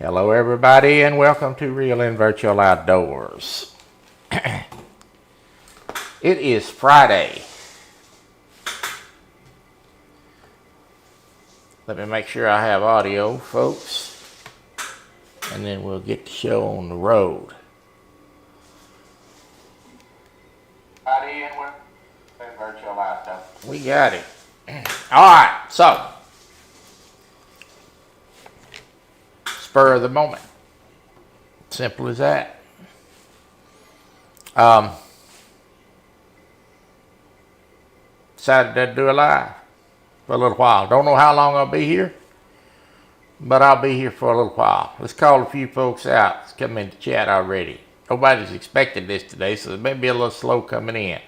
Hello everybody and welcome to Real and Virtual Outdoors. It is Friday. Let me make sure I have audio, folks, and then we'll get the show on the road. Friday and welcome to Virtual Outdoors. We got it. Alright, so spur of the moment. Simple as that. Decided to do a live for a little while. Don't know how long I'll be here, but I'll be here for a little while. Let's call a few folks out. It's come in the chat already. Nobody's expecting this today, so it may be a little slow coming in.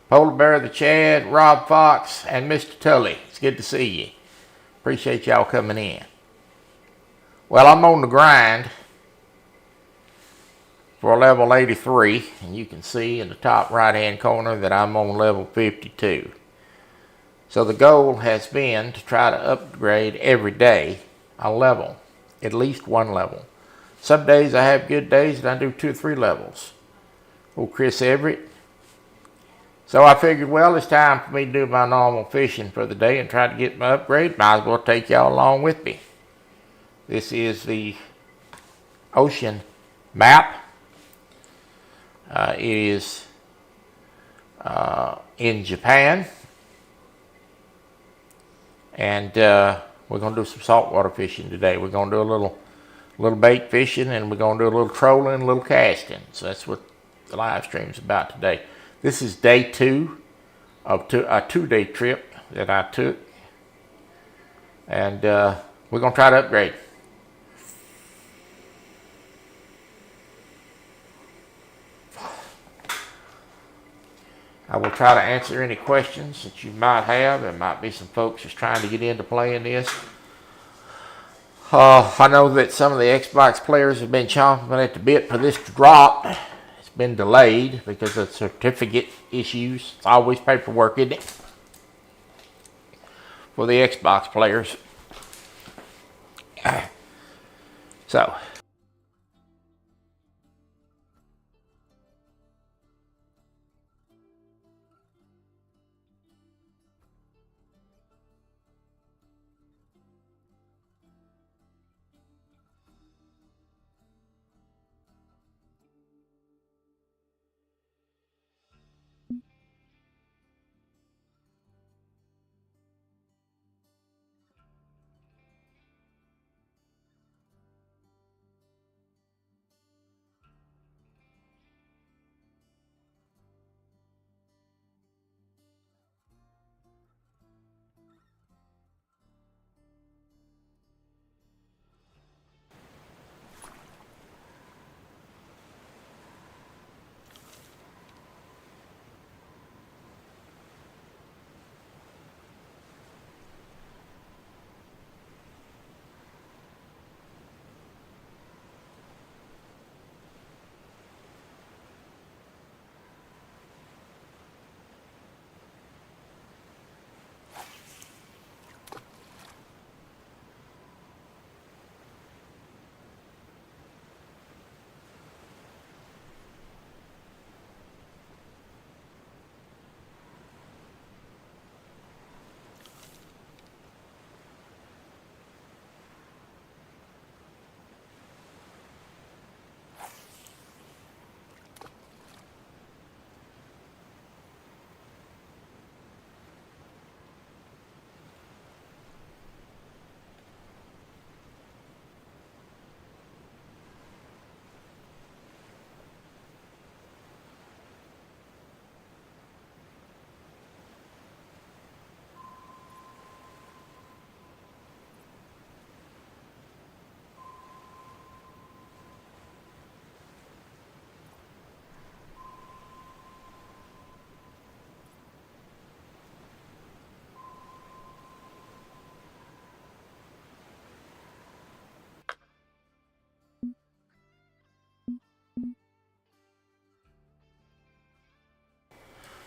Polar Bear, the Chad, Rob Fox, and Mr. Tully. It's good to see you. Appreciate y'all coming in. Well, I'm on the grind for level 83, and you can see in the top right hand corner that I'm on level 52. So the goal has been to try to upgrade every day a level, at least one level. Some days I have good days and I do 2 or 3 levels. Oh, Chris Everett. So I figured, well, it's time for me to do my normal fishing for the day and try to get my upgrade. Might as well take y'all along with me. This is the ocean map. It is in Japan. And we're going to do some saltwater fishing today. We're going to do a little bait fishing, and we're going to do a little trolling, a little casting. So that's what the live stream is about today. This is day 2 of a 2-day trip that I took. And we're going to try to upgrade. I will try to answer any questions that you might have. There might be some folks just trying to get into playing this. I know that some of the Xbox players have been chomping at the bit for this to drop. It's been delayed because of certificate issues. It's always paperwork, isn't it? For the Xbox players. So.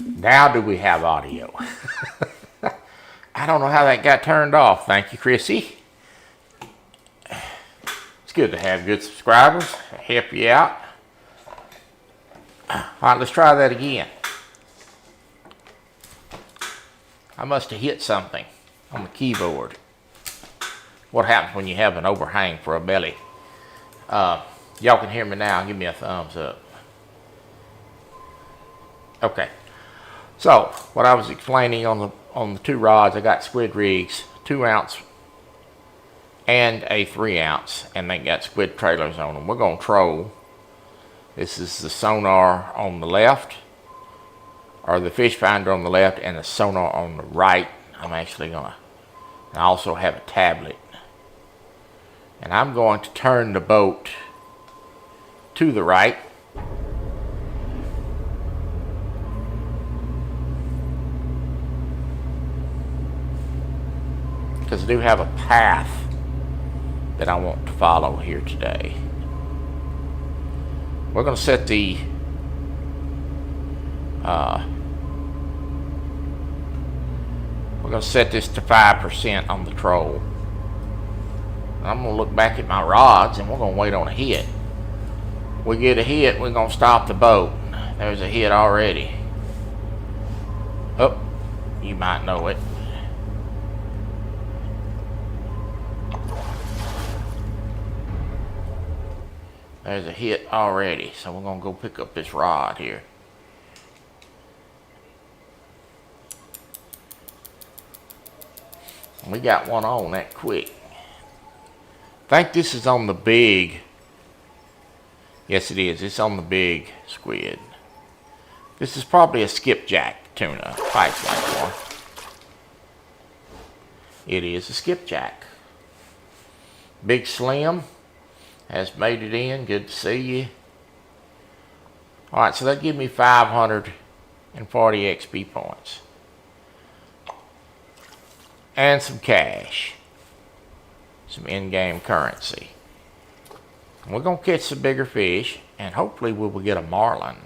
Now do we have audio? I don't know how that got turned off. Thank you, Chrissy. It's good to have good subscribers. Help you out. All right, let's try that again. I must have hit something on the keyboard. What happens when you have an overhang for a belly? Y'all can hear me now. Give me a thumbs up. Okay. So what I was explaining on the two rods, I got squid rigs, 2 ounce and a 3 ounce, and they got squid trailers on them. We're gonna troll. This is the sonar on the left, or the fish finder on the left, and the sonar on the right. I'm actually gonna, I also have a tablet, and I'm going to turn the boat to the right. Because I do have a path that I want to follow here today. We're going to set the we're going to set this to 5% on the troll. And I'm going to look back at my rods and we're going to wait on a hit. We get a hit, we're going to stop the boat. There's a hit already. Oh, you might know it. There's a hit already, so we're going to go pick up this rod here. We got one on that quick. I think this is on the big. Yes, it is. It's on the big squid. This is probably a skipjack tuna. Fights like one. It is a skipjack. Big Slim has made it in. Good to see you. Alright, so that gives me 540 XP points. And some cash. Some in-game currency. We're going to catch some bigger fish, and hopefully we will get a marlin.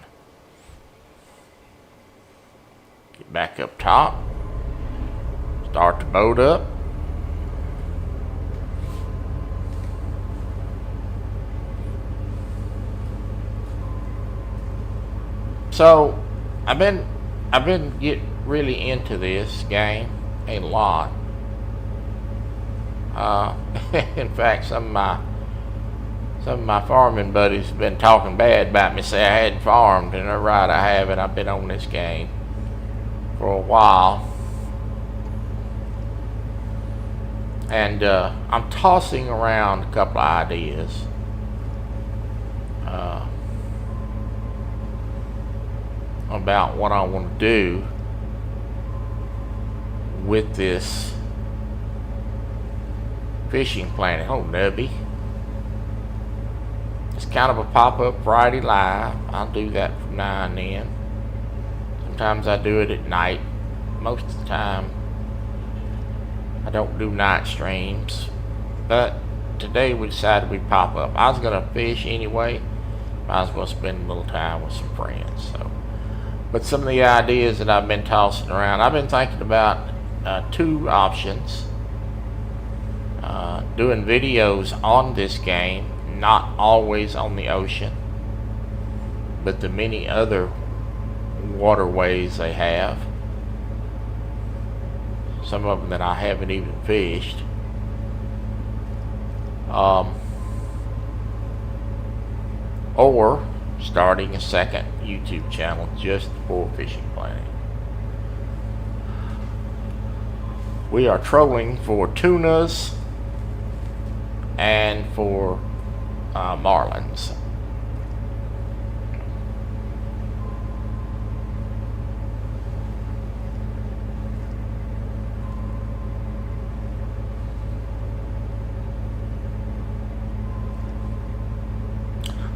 Get back up top. Start the boat up. So I've been getting really into this game a lot. In fact, some of my farming buddies have been talking bad about me, say I hadn't farmed, and they're right, I haven't. I've been on this game for a while, and I'm tossing around a couple of ideas. About what I want to do with this fishing planet. Oh, nubby. It's kind of a pop-up Friday live. I'll do that from now and then. Sometimes I do it at night. Most of the time I don't do night streams. But today we decided we'd pop up. I was going to fish anyway. Might as well spend a little time with some friends. But some of the ideas that I've been tossing around, I've been thinking about 2 options. Doing videos on this game, not always on the ocean, but the many other waterways they have. Some of them that I haven't even fished. Or starting a second YouTube channel just for Fishing Planet. We are trolling for tunas and for marlins.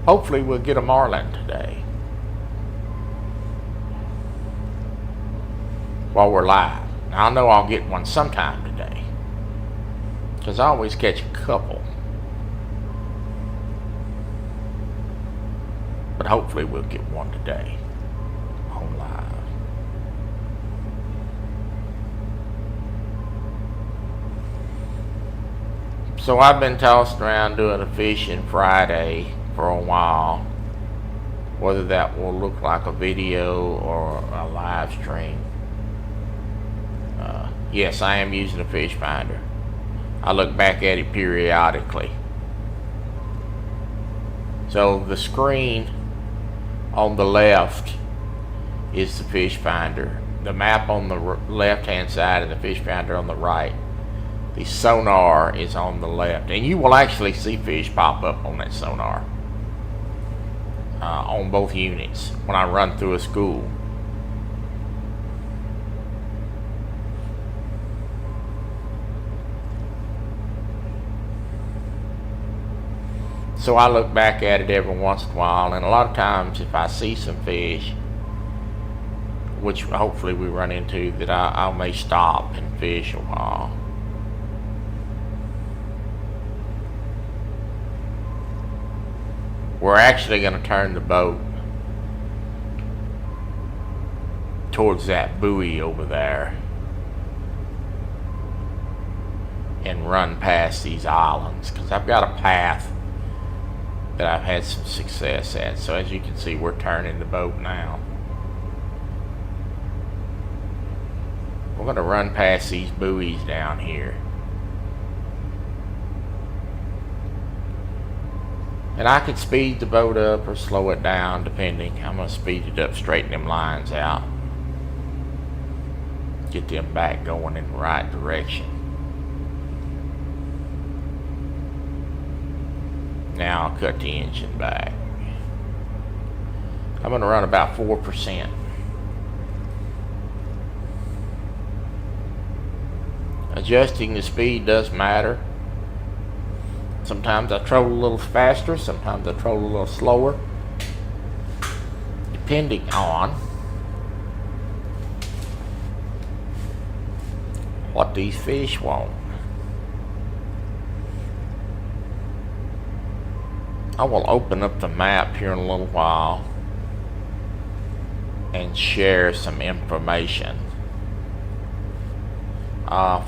Hopefully we'll get a marlin today while we're live. Now, I know I'll get one sometime today, because I always catch a couple. But hopefully we'll get one today on live. So I've been tossing around doing a fishing Friday for a while. Whether that will look like a video or a live stream. Yes, I am using a fish finder. I look back at it periodically. So the screen on the left is the fish finder. The map on the left hand side and the fish finder on the right. The sonar is on the left. And you will actually see fish pop up on that sonar. On both units when I run through a school. So I look back at it every once in a while, and a lot of times if I see some fish, which hopefully we run into, that I may stop and fish a while. We're actually going to turn the boat towards that buoy over there and run past these islands, because I've got a path that I've had some success at. So as you can see, we're turning the boat now. We're going to run past these buoys down here. And I can speed the boat up or slow it down depending. I'm going to speed it up, straighten them lines out. Get them back going in the right direction. Now I'll cut the engine back. I'm going to run about 4%. Adjusting the speed does matter. Sometimes I troll a little faster, sometimes I troll a little slower, depending on what these fish want. I will open up the map here in a little while and share some information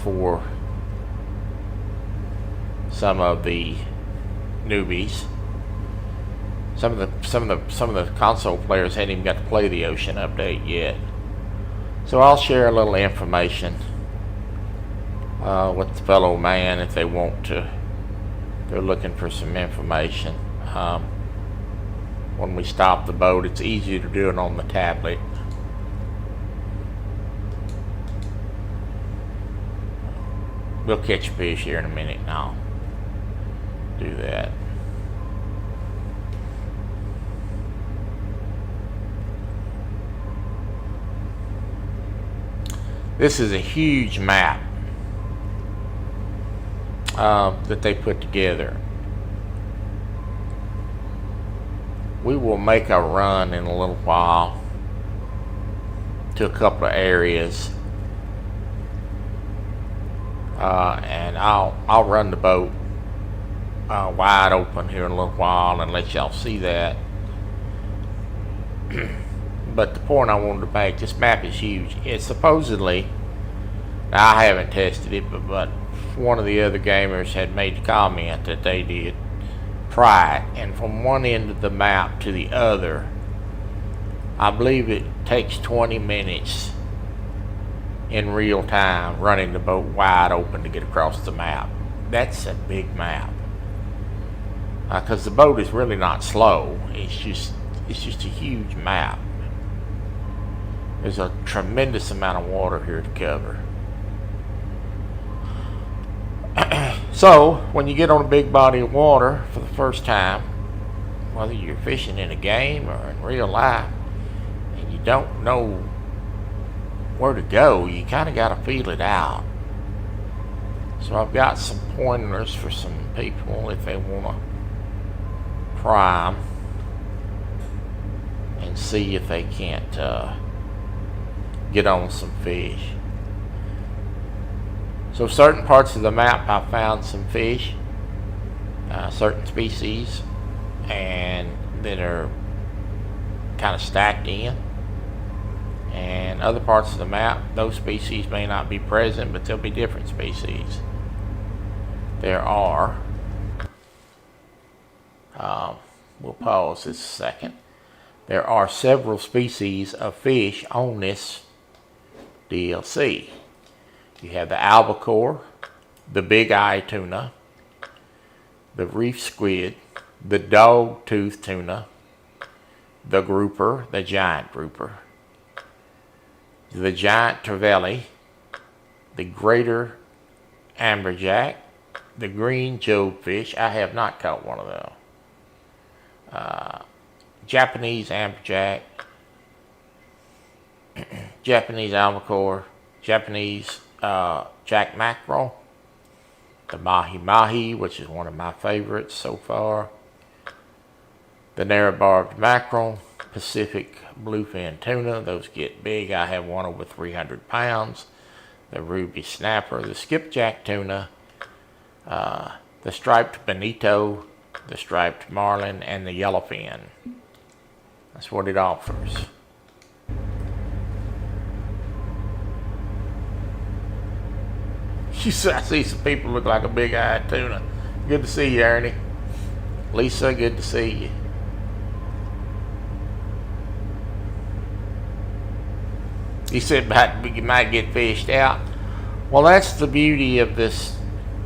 for some of the newbies. Some of the console players hadn't even got to play the Ocean update yet. So I'll share a little information with the fellow man if they want to. They're looking for some information. When we stop the boat, it's easier to do it on the tablet. We'll catch fish here in a minute now. Do that. This is a huge map that they put together. We will make a run in a little while to a couple of areas, and I'll run the boat wide open here in a little while and let y'all see that. But the point I wanted to make, this map is huge. It's supposedly, now I haven't tested it, but one of the other gamers had made the comment that they did try it, and from one end of the map to the other, I believe it takes 20 minutes in real time running the boat wide open to get across the map. That's a big map, because the boat is really not slow. It's just a huge map. There's a tremendous amount of water here to cover. So, when you get on a big body of water for the first time, whether you're fishing in a game or in real life, and you don't know where to go, you kind of got to feel it out. So I've got some pointers for some people if they want to try them and see if they can't get on some fish. So certain parts of the map I found some fish, certain species, and that are kind of stacked in. And other parts of the map, those species may not be present, but they'll be different species. there are, we'll pause this a second. There are several species of fish on this DLC. You have the albacore, the big eye tuna, the reef squid, the dog-tooth tuna, the grouper, the giant grouper, the giant trevally, the greater amberjack, the green jodefish. I have not caught one of those. Japanese amberjack, Japanese albacore, Japanese jack mackerel, the mahi-mahi, which is one of my favorites so far, the narrow-barbed mackerel, Pacific bluefin tuna. Those get big. I have one over 300 pounds. The ruby snapper, the skipjack tuna, the striped bonito, the striped marlin, and the yellowfin. That's what it offers. I see some people look like a big-eyed tuna. Good to see you, Ernie. Lisa, good to see you. He said you might get fished out. Well, that's the beauty of this,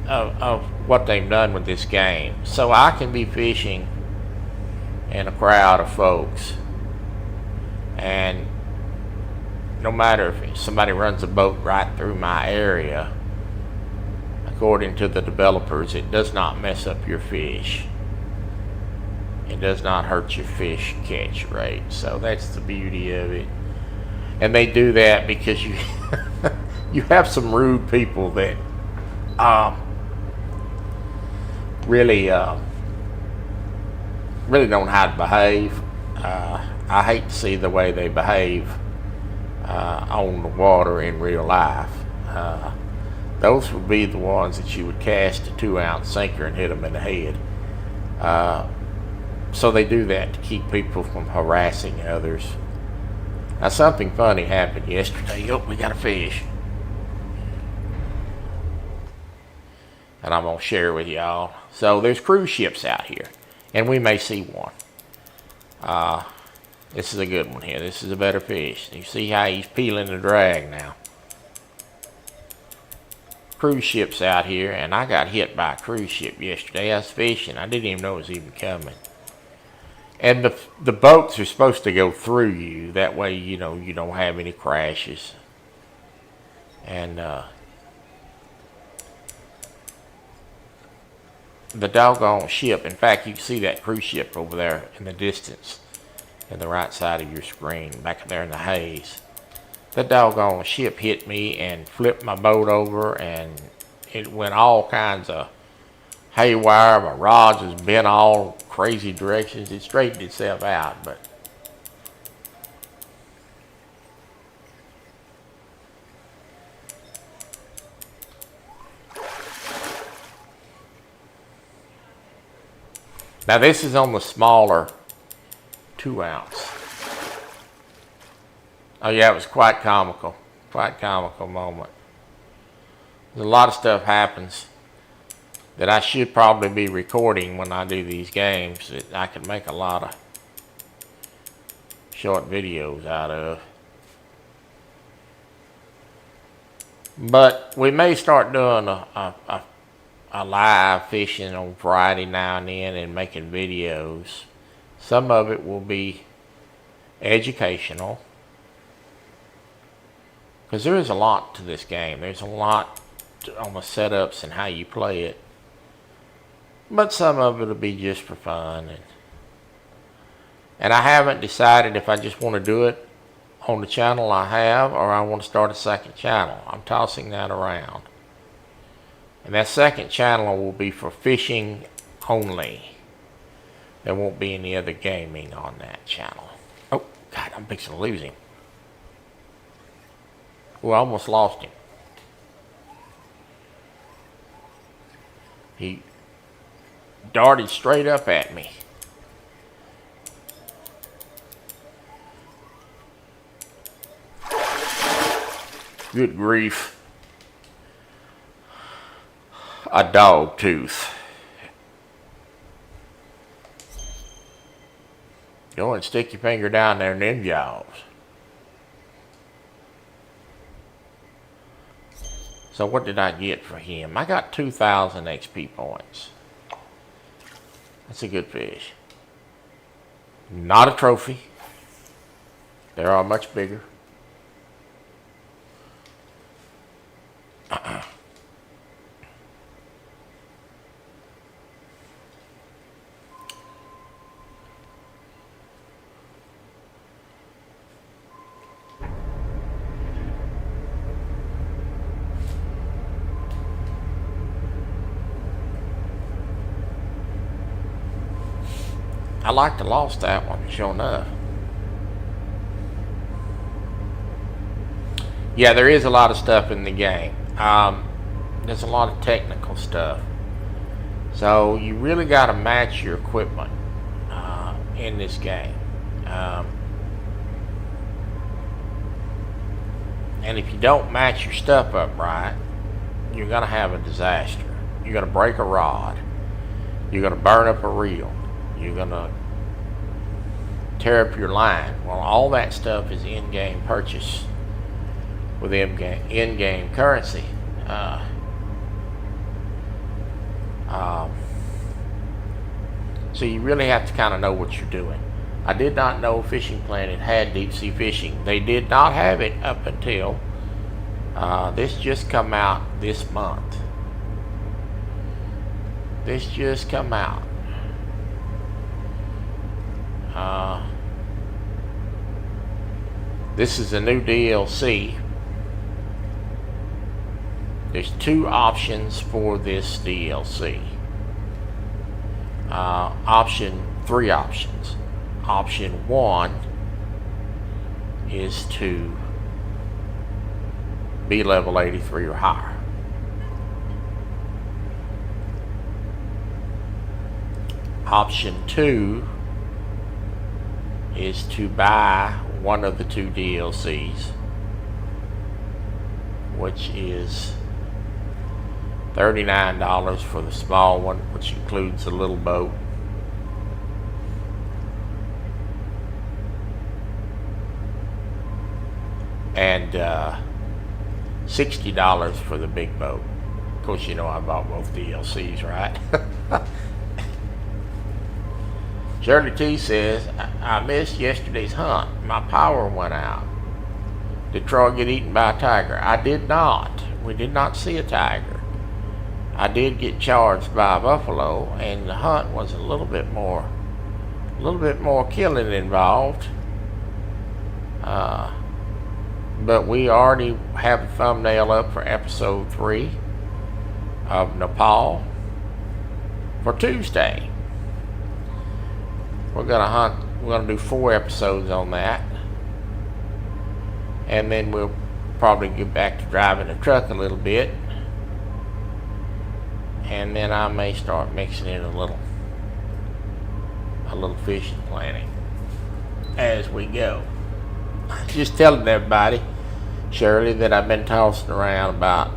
of what they've done with this game. So I can be fishing in a crowd of folks, and no matter if somebody runs a boat right through my area, according to the developers, it does not mess up your fish. It does not hurt your fish catch rate. So that's the beauty of it. And they do that because you you have some rude people that really don't know how to behave. I hate to see the way they behave on the water in real life. Those would be the ones that you would cast a 2-ounce sinker and hit them in the head. So they do that to keep people from harassing others. Now, something funny happened yesterday. Oh, we got a fish. And I'm going to share with y'all. So there's cruise ships out here, and we may see one. This is a good one here. This is a better fish. You see how he's peeling the drag now. Cruise ships out here, and I got hit by a cruise ship yesterday. I was fishing. I didn't even know it was even coming. And the boats are supposed to go through you. That way, you know, you don't have any crashes. And the doggone ship, in fact, you can see that cruise ship over there in the distance, in the right side of your screen, back there in the haze. The doggone ship hit me and flipped my boat over, and it went all kinds of haywire. My rods was bent all crazy directions. It straightened itself out, but now this is on the smaller 2-ounce. Oh yeah, it was quite comical moment. A lot of stuff happens that I should probably be recording when I do these games that I could make a lot of short videos out of. But we may start doing a live fishing on Friday now and then and making videos. Some of it will be educational, because there is a lot to this game. There's a lot on the setups and how you play it. But some of it will be just for fun. And I haven't decided if I just want to do it on the channel I have, or I want to start a second channel. I'm tossing that around. And that second channel will be for fishing only. There won't be any other gaming on that channel. Oh, God, I'm fixing to lose him. Oh, I almost lost him. He darted straight up at me. Good grief. a dog tooth. Go and stick your finger down there in them jaws. So what did I get for him? I got 2,000 XP points. That's a good fish. Not a trophy. There are much bigger. I like to lost that one, sure enough. Yeah, there is a lot of stuff in the game. There's a lot of technical stuff. So you really got to match your equipment in this game. And if you don't match your stuff up right, you're going to have a disaster. You're going to break a rod. You're going to burn up a reel. You're going to tear up your line. Well, all that stuff is in-game purchase with in-game currency. So you really have to kind of know what you're doing. I did not know Fishing Planet had deep sea fishing. They did not have it up until this just come out this month. This just come out. This is a new DLC. There's two for this DLC. Three options. Option 1 is to be level 83 or higher. Option 2 is to buy one of the two DLCs, which is $39 for the small one, which includes a little boat. And $60 for the big boat. Of course, you know I bought both DLCs, right? Shirley T says, I missed yesterday's hunt. My power went out. Did Troy get eaten by a tiger? I did not. We did not see a tiger. I did get charged by a buffalo, and the hunt was a little bit more killing involved. But we already have a thumbnail up for episode 3 of Nepal for Tuesday. We're gonna do 4 episodes on that, and then we'll probably get back to driving the truck a little bit, and then I may start mixing in a little fishing planning as we go. Just telling everybody, Shirley, that I've been tossing around about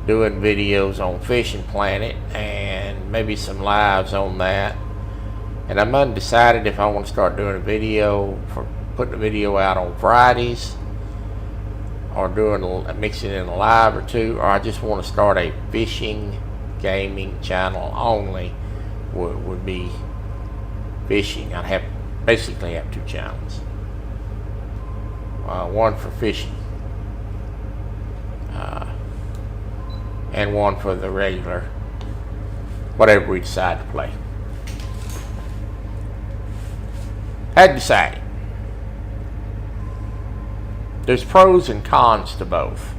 doing videos on Fishing Planet and maybe some lives on that. And I'm undecided if I want to start doing putting a video out on Fridays, or mixing in a live or two, or I just want to start a fishing gaming channel only. Would be fishing. I'd basically have 2 channels. One for fishing, and one for the regular, whatever we decide to play. Had decided. There's pros and cons to both.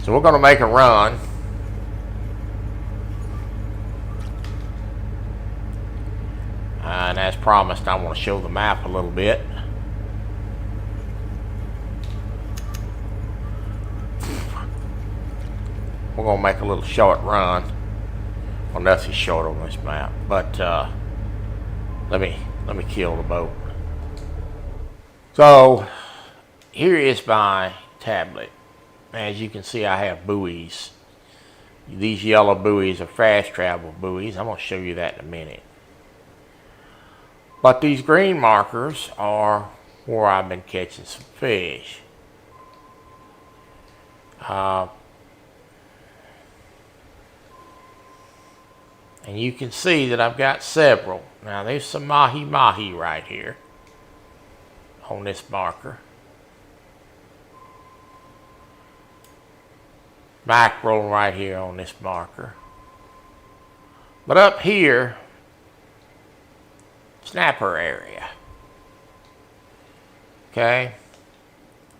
So we're going to make a run. And that's promised I want to show the map a little bit. We're going to make a little short run. Well, nothing's short on this map, but let me kill the boat. So here is my tablet. As you can see, I have buoys. These yellow buoys are fast travel buoys. I'm going to show you that in a minute. But these green markers are where I've been catching some fish. And you can see that I've got several. Now there's some mahi-mahi right here on this marker. Mackerel right here on this marker. But up here, snapper area. Okay?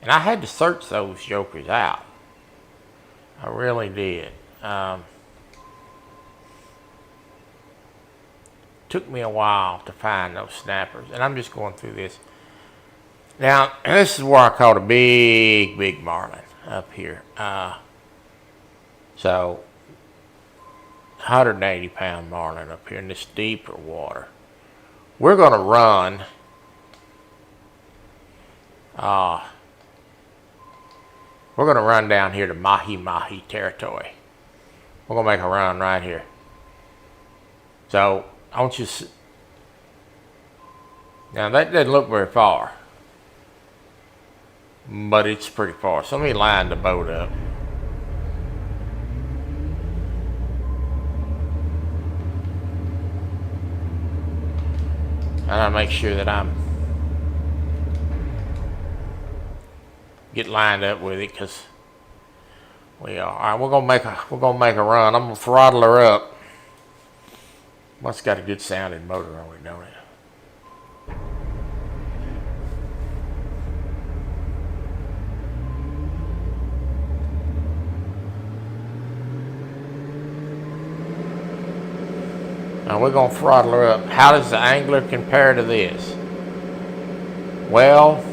And I had to search those jokers out. I really did. Took me a while to find those snappers. And I'm just going through this. Now, this is where I caught a big marlin up here. So, 180-pound marlin up here in this deeper water. We're going to run. We're going to run down here to mahi-mahi territory. We're going to make a run right here. So, I want you to see. Now, that doesn't look very far. But it's pretty far. So, let me line the boat up. And I make sure that I'm get lined up with it, because we are. All right, we're gonna make a run. I'm gonna throttle her up. Well, it's got a good sounding motor on it, don't it? Now we're going to throttle her up. How does the Angler compare to this? Well,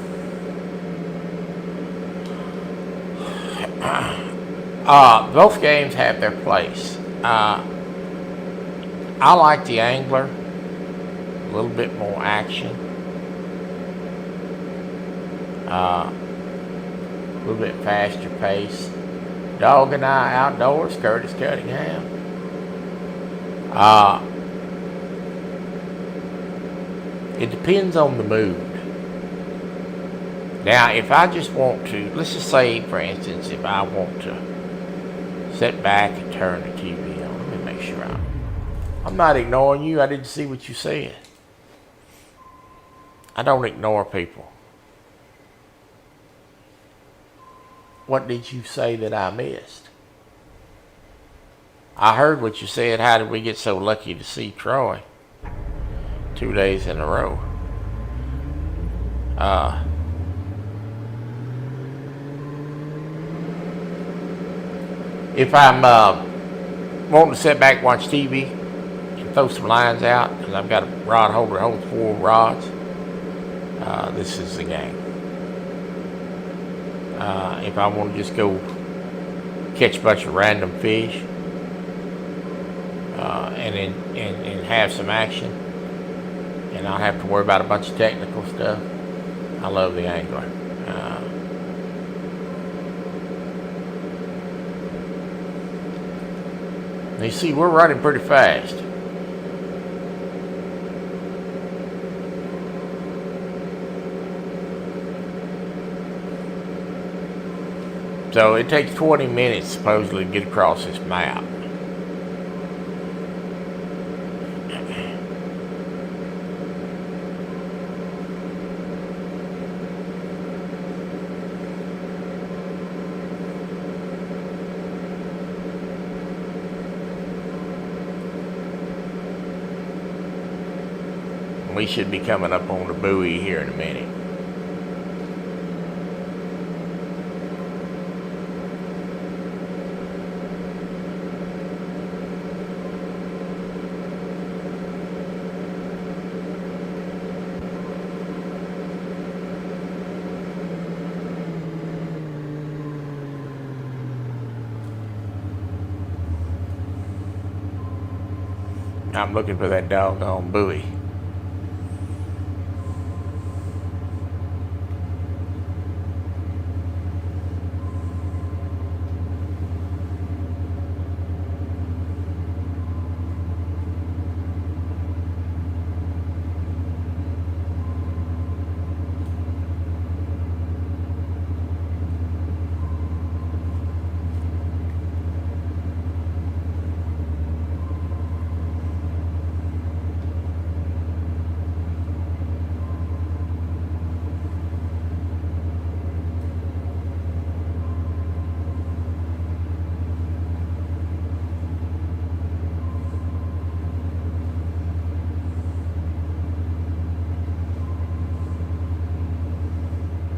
both games have their place. I like the Angler. A little bit more action. A little bit faster pace. Dog and I Outdoors, Curtis Cunningham. It depends on the mood. Now, if I just want to, let's just say, for instance, if I want to sit back and turn the TV on, let me make sure I'm not ignoring you. I didn't see what you said. I don't ignore people. What did you say that I missed? I heard what you said. How did we get so lucky to see Troy 2 days in a row? If I'm wanting to sit back and watch TV and throw some lines out, because I've got a rod holder that holds 4 rods, this is the game. If I want to just go catch a bunch of random fish and have some action, and not have to worry about a bunch of technical stuff, I love the Angler. You see, we're running pretty fast. So it takes 20 minutes supposedly to get across this map. We should be coming up on the buoy here in a minute. I'm looking for that doggone buoy.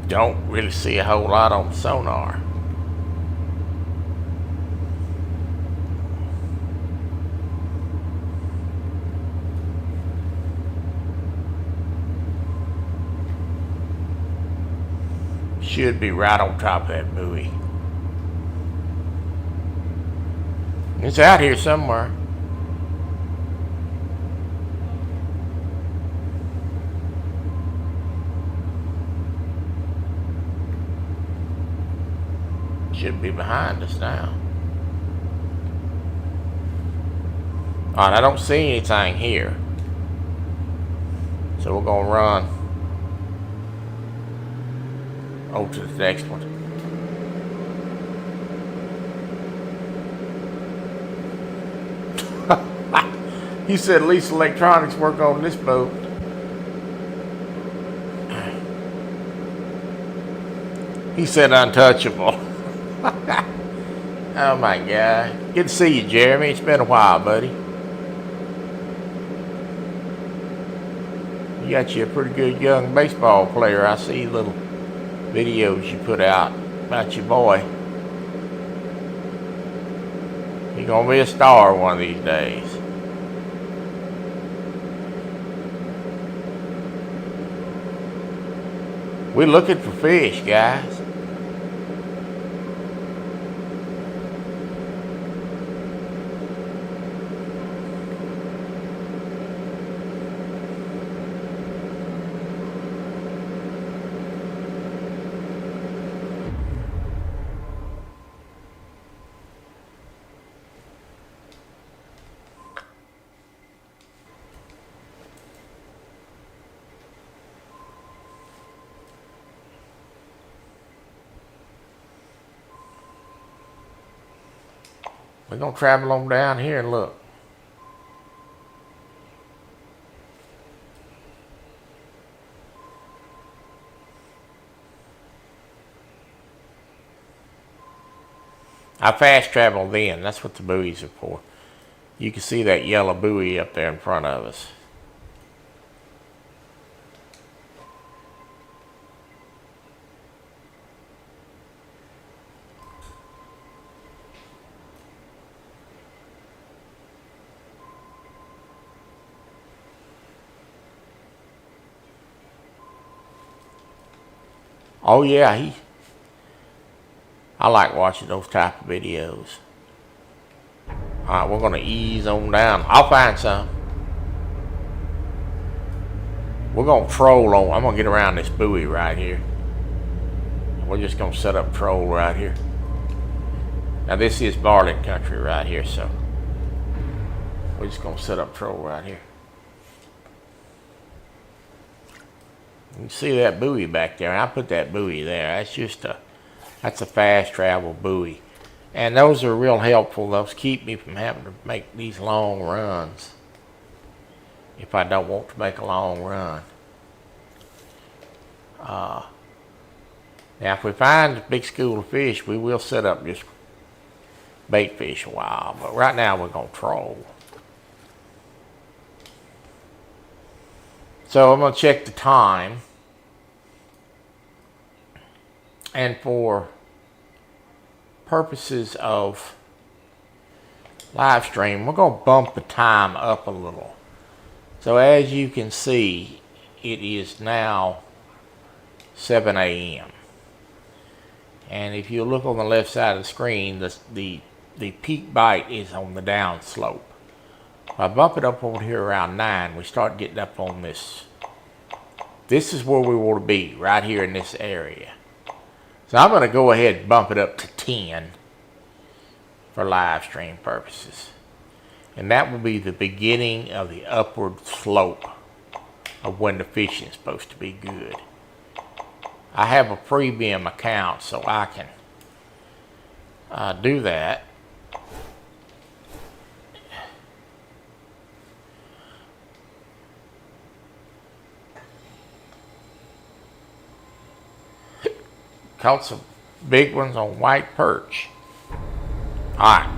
Don't really see a whole lot on sonar. Should be right on top of that buoy. It's out here somewhere. Should be behind us now. Alright, I don't see anything here. So we're gonna run over to the next one. You said at least electronics work on this boat. He said untouchable. Oh my God. Good to see you, Jeremy. It's been a while, buddy. You got you a pretty good young baseball player. I see little videos you put out about your boy. You're gonna be a star one of these days. We're looking for fish, guys. We're going to travel on down here and look. I fast travel then. That's what the buoys are for. You can see that yellow buoy up there in front of us. Oh yeah, I like watching those type of videos. Alright, we're gonna ease on down. I'll find some. We're gonna troll on. I'm gonna get around this buoy right here. We're just gonna set up troll right here. Now this is Marlin country right here, so we're just gonna set up troll right here. You can see that buoy back there. I put that buoy there. That's a fast travel buoy. And those are real helpful. Those keep me from having to make these long runs if I don't want to make a long run. Now if we find a big school of fish, we will set up just bait fish a while. But right now we're going to troll. So I'm going to check the time. And for purposes of live stream, we're going to bump the time up a little. So as you can see, it is now 7 a.m. And if you look on the left side of the screen, the peak bite is on the down slope. If I bump it up over here around 9, we start getting up on this. This is where we want to be, right here in this area. So I'm going to go ahead and bump it up to 10 for live stream purposes. And that will be the beginning of the upward slope of when the fishing is supposed to be good. I have a Prebim account, so I can do that. Caught some big ones on white perch. Alright.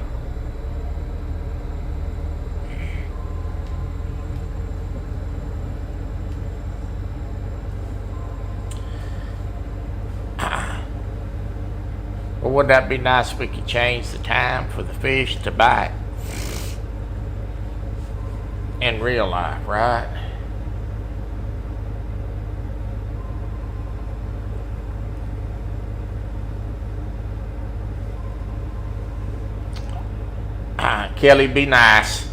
Well, wouldn't that be nice if we could change the time for the fish to bite in real life, right? Kelly, be nice.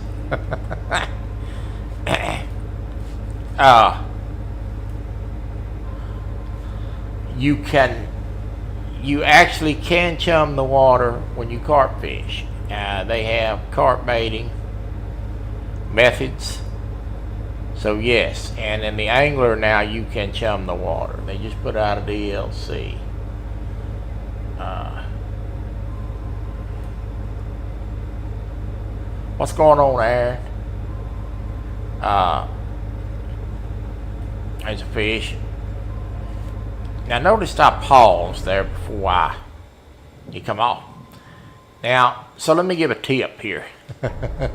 You actually can chum the water when you carp fish. They have carp baiting methods. So yes, and in the angler now you can chum the water. They just put out a DLC. What's going on, Aaron? There's a fish. Now notice I paused there before you come off. Now, so let me give a tip here. And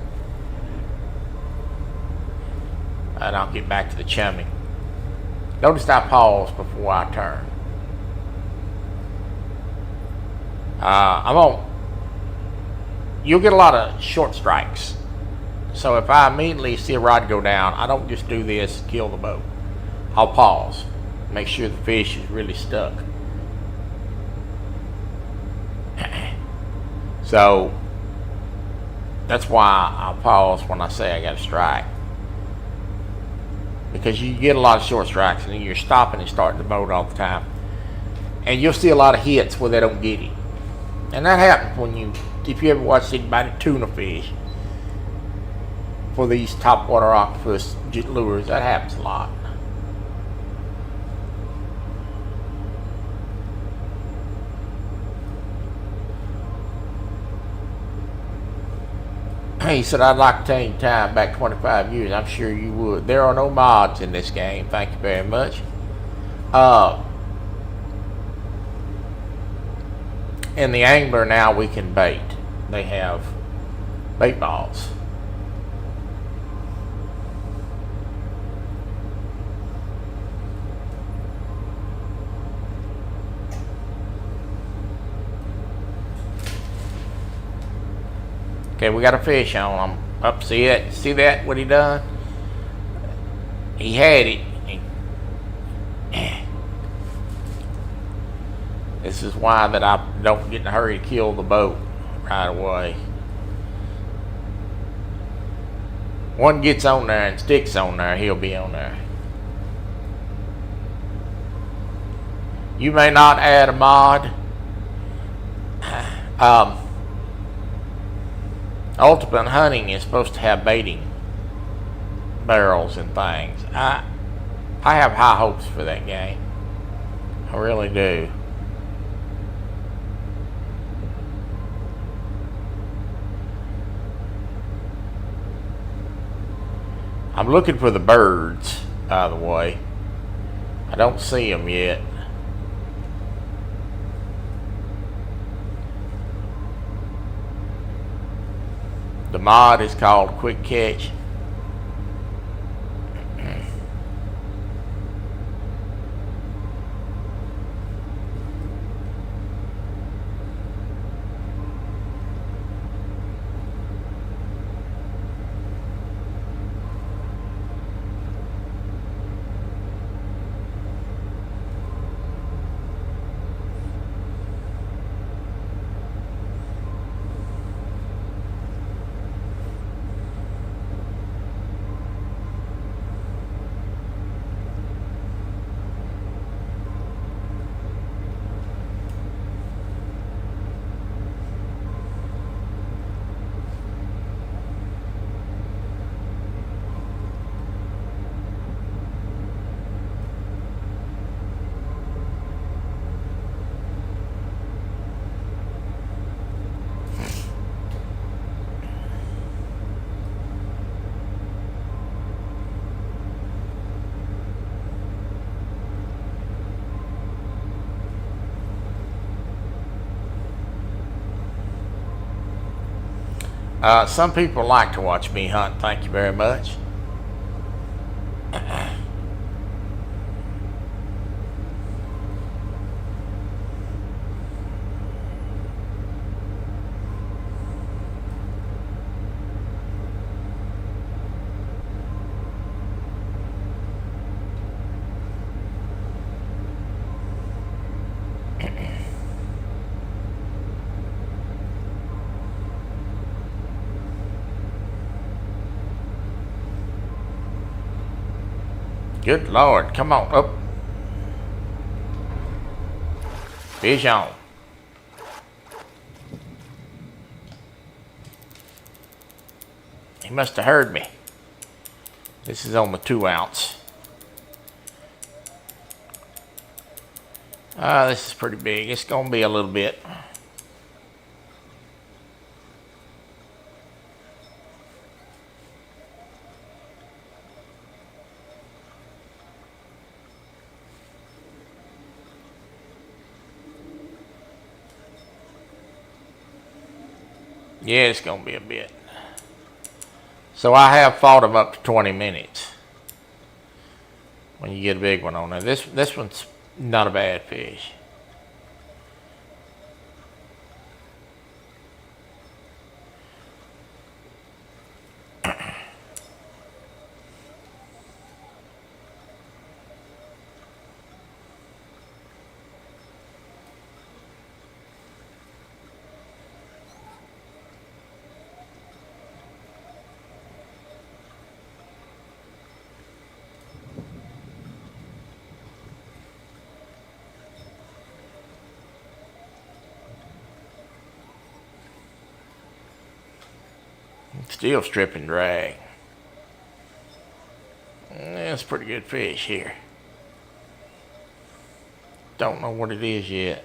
I'll get back to the chumming. Notice I paused before I turn. You'll get a lot of short strikes. So if I immediately see a rod go down, I don't just do this, kill the boat. I'll pause. Make sure the fish is really stuck. So that's why I'll pause when I say I got a strike. Because you get a lot of short strikes and then you're stopping and starting the boat all the time. And you'll see a lot of hits where they don't get it. And that happens if you ever watch anybody tuna fish for these topwater octopus lures. That happens a lot. He said, I'd like to take time back 25 years. I'm sure you would. There are no mods in this game. Thank you very much. In the angler now we can bait. They have bait balls. Okay, we got a fish on. I'm up. See it? See that? What he done? He had it. This is why that I don't get in a hurry to kill the boat right away. One gets on there and sticks on there, he'll be on there. You may not add a mod. Ultimate Hunting is supposed to have baiting barrels and things. I have high hopes for that game. I really do. I'm looking for the birds, by the way. I don't see them yet. The mod is called Quick Catch. Some people like to watch me hunt. Thank you very much. Good Lord, come on up. Fish on. He must have heard me. This is on the 2 ounce. This is pretty big. It's gonna be a little bit. Yeah, it's gonna be a bit. So I have fought them up to 20 minutes. When you get a big one on there. This one's not a bad fish. Still stripping drag. That's a pretty good fish here. Don't know what it is yet.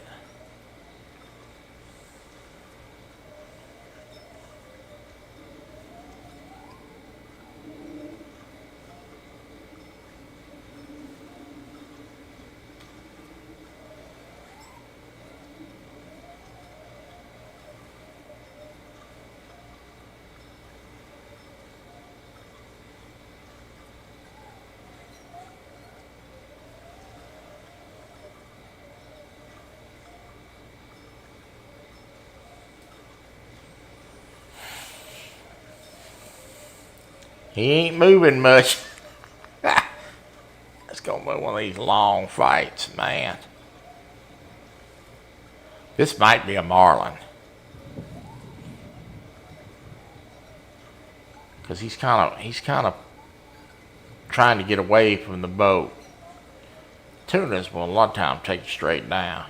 He ain't moving much. It's gonna be one of these long fights, man. This might be a marlin. Because he's kind of trying to get away from the boat. Tunas will a lot of times take you straight down.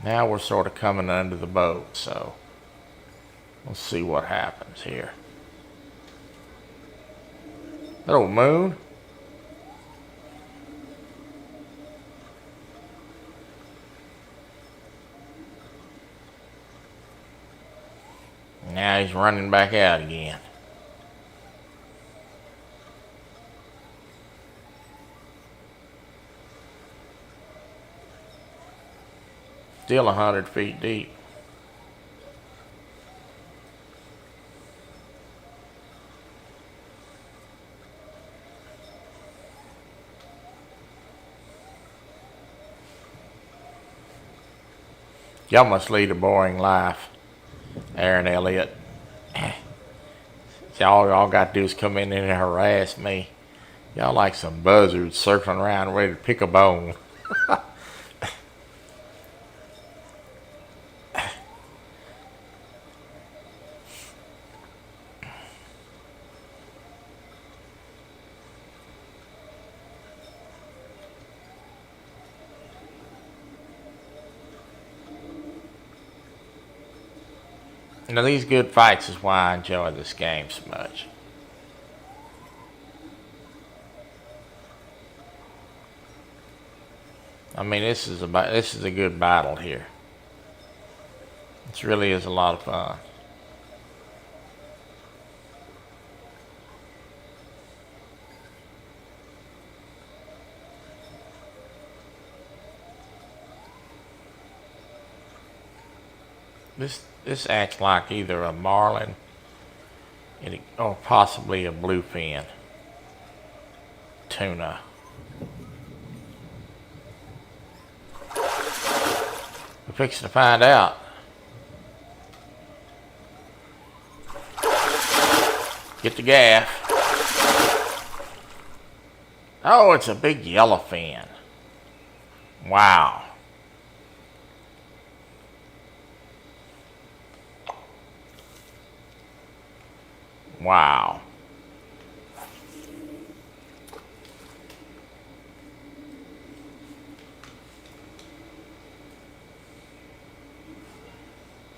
Now we're sort of coming under the boat, so we'll see what happens here. That old moon. Now he's running back out again. Still 100 feet deep. Y'all must lead a boring life, Aaron Elliott. All got to do is come in and harass me. Y'all like some buzzards circling around ready to pick a bone. You know, these good fights is why I enjoy this game so much. I mean, this is a good battle here. This really is a lot of fun. This acts like either a marlin or possibly a bluefin tuna. We're fixing to find out. Get the gaff. Oh, it's a big yellowfin. Wow. Wow.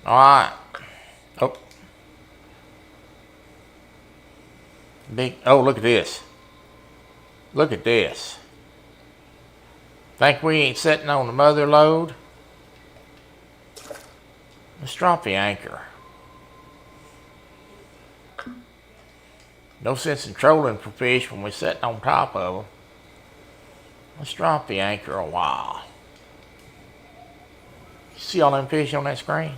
All right. Oh. Big. Oh, look at this. Look at this. Think we ain't sitting on the mother lode? Let's drop the anchor. No sense in trolling for fish when we're sitting on top of them. Let's drop the anchor a while. See all them fish on that screen?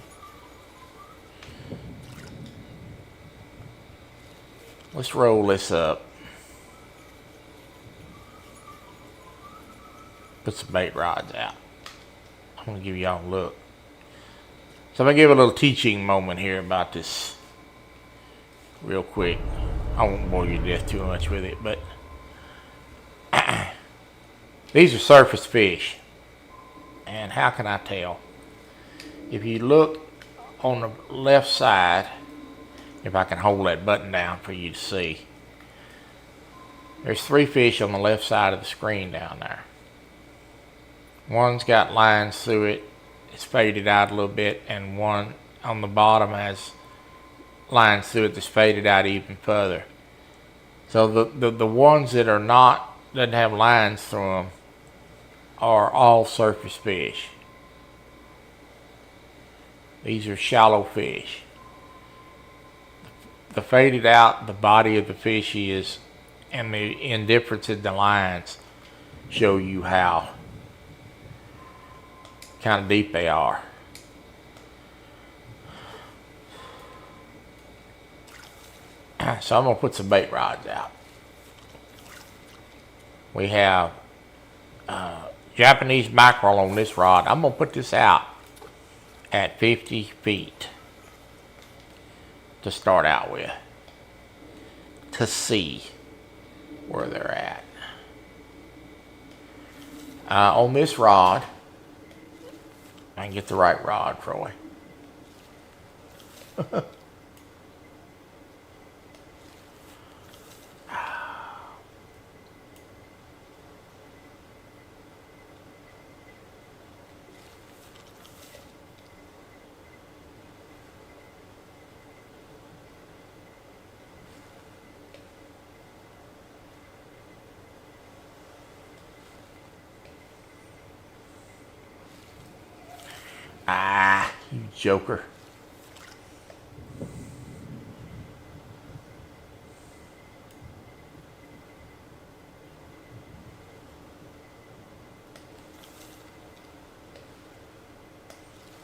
Let's roll this up. Put some bait rods out. I'm going to give y'all a look. So I'm going to give a little teaching moment here about this real quick. I won't bore you to death too much with it, but these are surface fish. And how can I tell? If you look on the left side, if I can hold that button down for you to see, there's 3 fish on the left side of the screen down there. One's got lines through it, it's faded out a little bit, and one on the bottom has lines through it that's faded out even further. So the ones that are not, doesn't have lines through them, are all surface fish. These are shallow fish. The faded out, the body of the fish is, and the indifference in the lines show you how kind of deep they are. So I'm going to put some bait rods out. We have Japanese mackerel on this rod. I'm going to put this out at 50 feet to start out with, to see where they're at. On this rod, I can get the right rod, Troy. Ah, you joker.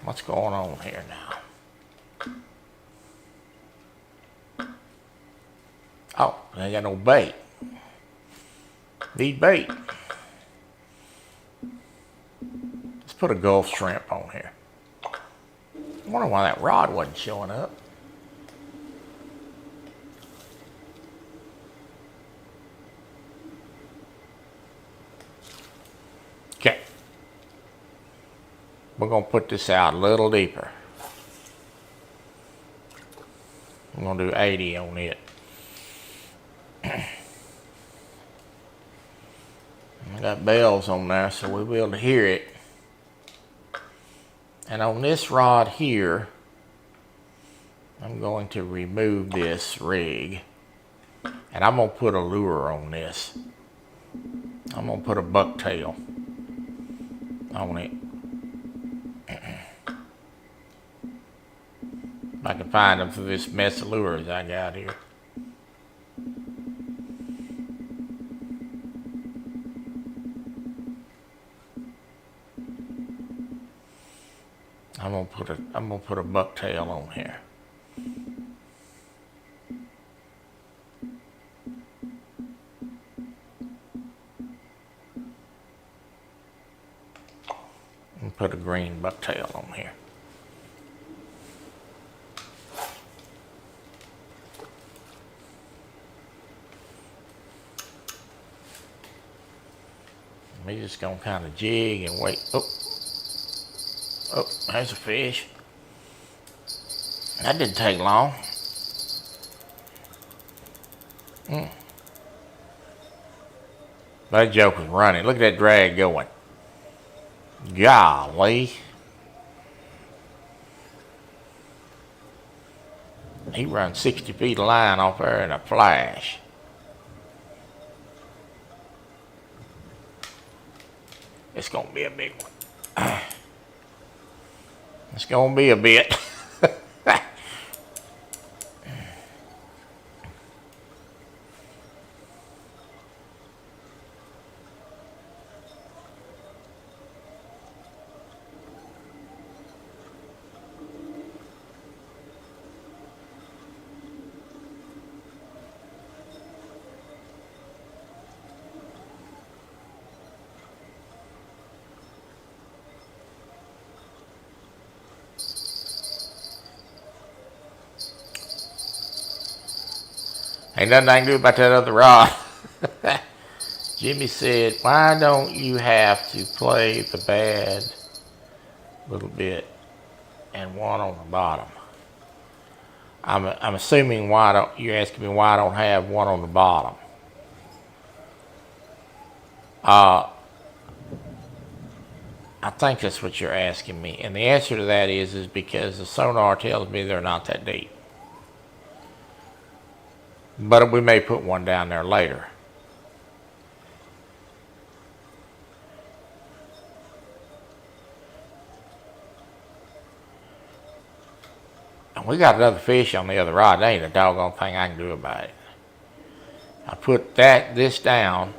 What's going on here now? Oh, I ain't got no bait. Need bait. Let's put a Gulf shrimp on here. I wonder why that rod wasn't showing up. Okay. We're going to put this out a little deeper. I'm going to do 80 on it. I got bells on there so we'll be able to hear it. And on this rod here, I'm going to remove this rig. And I'm going to put a lure on this. I'm going to put a bucktail on it. If I can find them through this mess of lures I got here. I'm gonna put a bucktail on here. And put a green bucktail on here. We're just gonna kind of jig and wait. Oh, there's a fish. That didn't take long. That joker's running. Look at that drag going. Golly. He runs 60 feet of line off there in a flash. It's gonna be a big one. It's gonna be a bit. Ain't nothing I can do about that other rod. Jimmy said, why don't you have to play the bad little bit and one on the bottom? I'm assuming you're asking me why I don't have one on the bottom. I think that's what you're asking me. And the answer to that is because the sonar tells me they're not that deep. But we may put one down there later. And we got another fish on the other rod. There ain't a doggone thing I can do about it. I put this down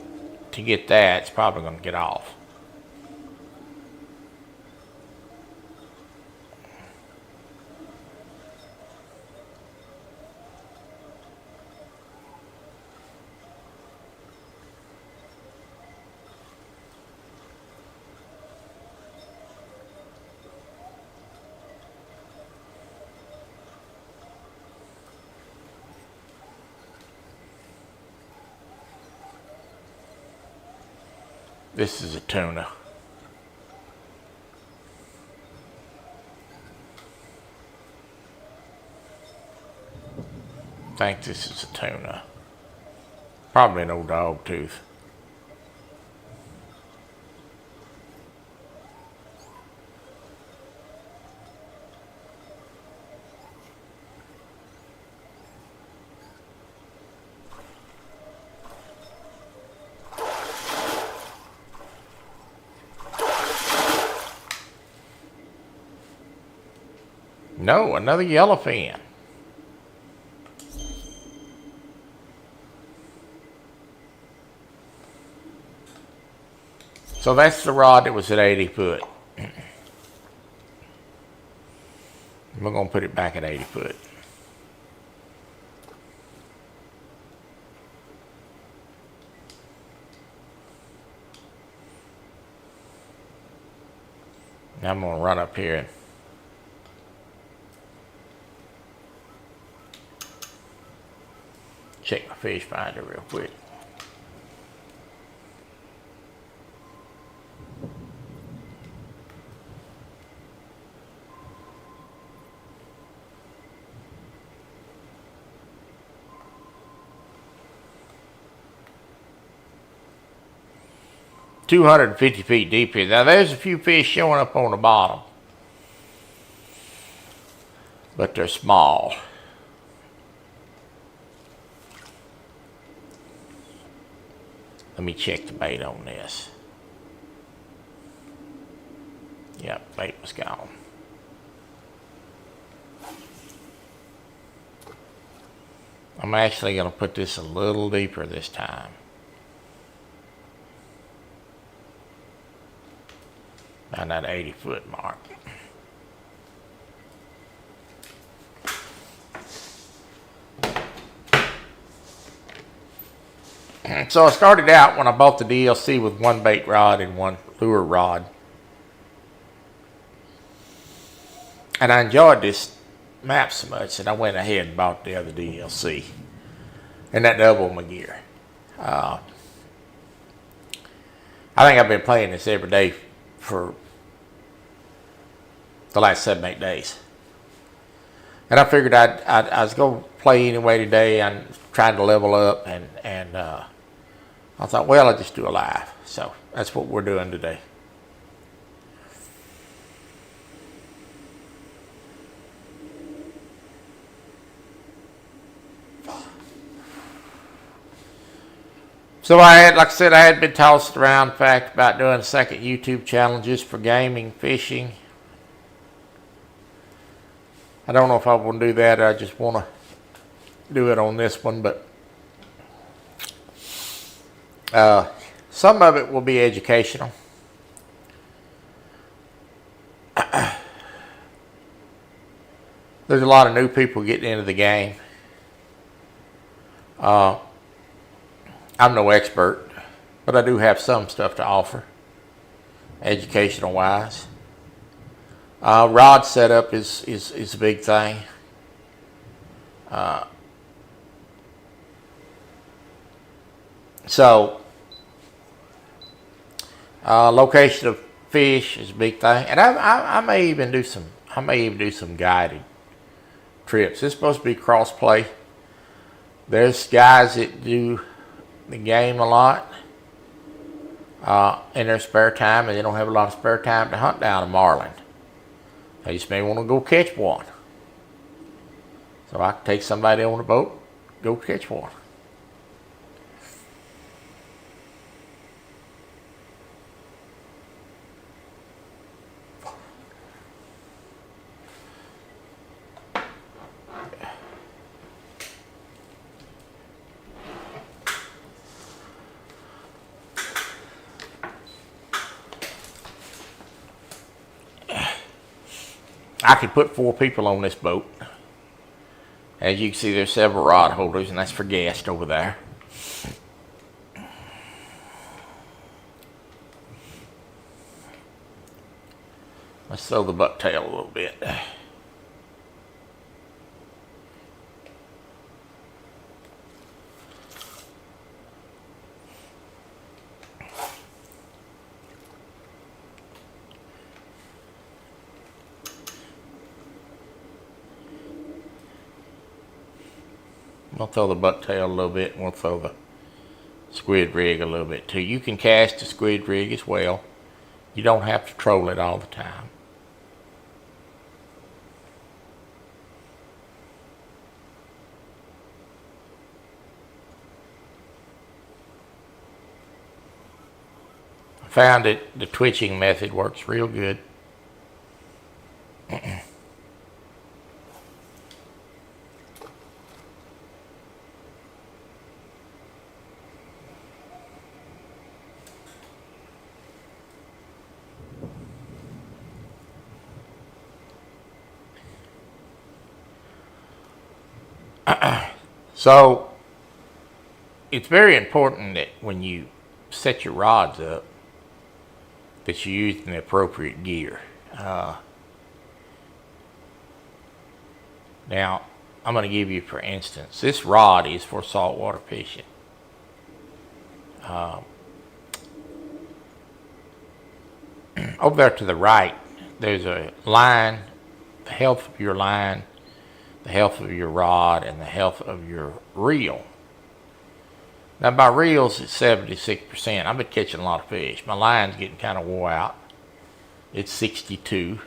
to get that. It's probably going to get off. This is a tuna. I think this is a tuna. Probably an old dog tooth. No, another yellowfin. So that's the rod that was at 80 foot. We're going to put it back at 80 foot. Now I'm going to run up here and check my fish finder real quick. $250 feet deep here. Now there's a few fish showing up on the bottom, but they're small. Let me check the bait on this. Yep, bait was gone. I'm actually going to put this a little deeper this time. Around that 80 foot mark. So I started out when I bought the DLC with one bait rod and one lure rod. And I enjoyed this map so much that I went ahead and bought the other DLC. And that doubled my gear. I think I've been playing this every day for the last 7-8 days. And I figured I was going to play anyway today. I'm trying to level up, and I thought, well, I'll just do a live. So that's what we're doing today. So like I said, I had been tossed around the fact about doing a second YouTube channel just for gaming, fishing. I don't know if I want to do that. I just want to do it on this one, but some of it will be educational. There's a lot of new people getting into the game. I'm no expert, but I do have some stuff to offer, educational wise. Rod setup is a big thing. Location of fish is a big thing, and I may even do some guided trips. It's supposed to be cross play. There's guys that do the game a lot in their spare time, and they don't have a lot of spare time to hunt down a marlin. They just may want to go catch one. So I can take somebody on a boat, go catch one. I could put 4 people on this boat. As you can see, there's several rod holders, and that's for guests over there. Let's throw the bucktail a little bit. We'll throw the bucktail a little bit, and we'll throw the squid rig a little bit too. You can cast the squid rig as well. You don't have to troll it all the time. I found that the twitching method works real good. So it's very important that when you set your rods up that you use the appropriate gear. Now I'm going to give you, for instance, this rod is for saltwater fishing. Over there to the right, there's a line, the health of your line, the health of your rod, and the health of your reel. Now my reels is 76%. I've been catching a lot of fish. My line's getting kind of wore out. It's 62.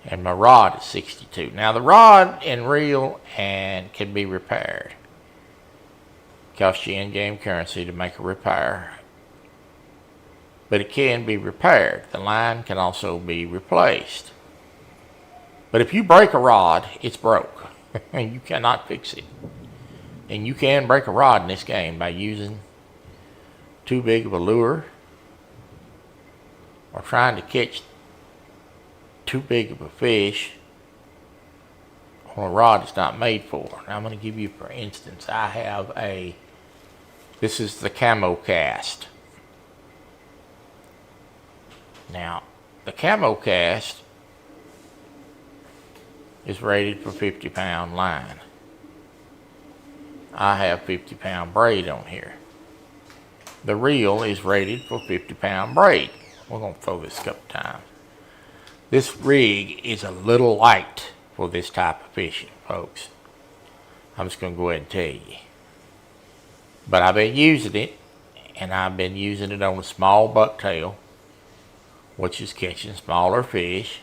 And my rod is 62. Now the rod and reel can be repaired. Costs you in-game currency to make a repair. But it can be repaired. The line can also be replaced. But if you break a rod, it's broke. And you cannot fix it. And you can break a rod in this game by using too big of a lure or trying to catch too big of a fish on a rod it's not made for. Now I'm going to give you, for instance, I have a This is the Camo Cast. Now, the Camo Cast is rated for 50-pound line. I have 50-pound braid on here. The reel is rated for 50-pound braid. We're going to throw this a couple times. This rig is a little light for this type of fishing, folks. I'm just going to go ahead and tell you. But I've been using it, and I've been using it on a small bucktail, which is catching smaller fish.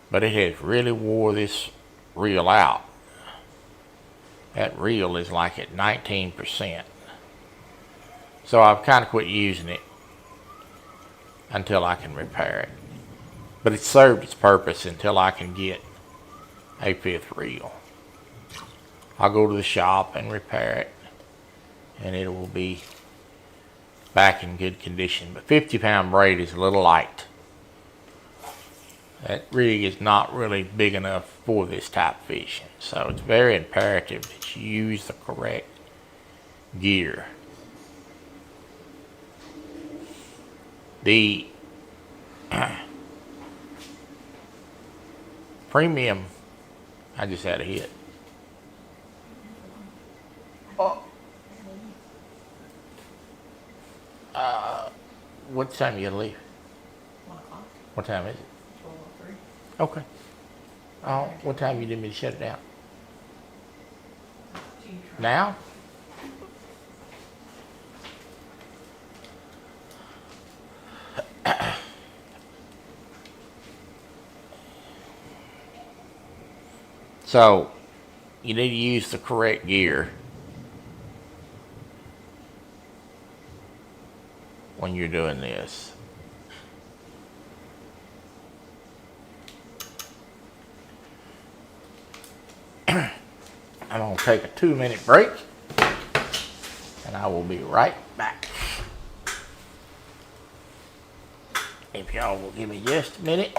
But it has really wore this reel out. That reel is like at 19%. So I've kind of quit using it until I can repair it. But it served its purpose until I can get a 5th reel. I'll go to the shop and repair it, and it will be back in good condition. But 50-pound braid is a little light. That rig is not really big enough for this type of fishing. So it's very imperative that you use the correct gear. The premium, I just had a hit. What time you gotta leave? 1 o'clock. What time is it? 12:03. Okay. Oh, what time you need me to shut it down? Now? So, you need to use the correct gear when you're doing this. I'm going to take a 2-minute break, and I will be right back. If y'all will give me just a minute.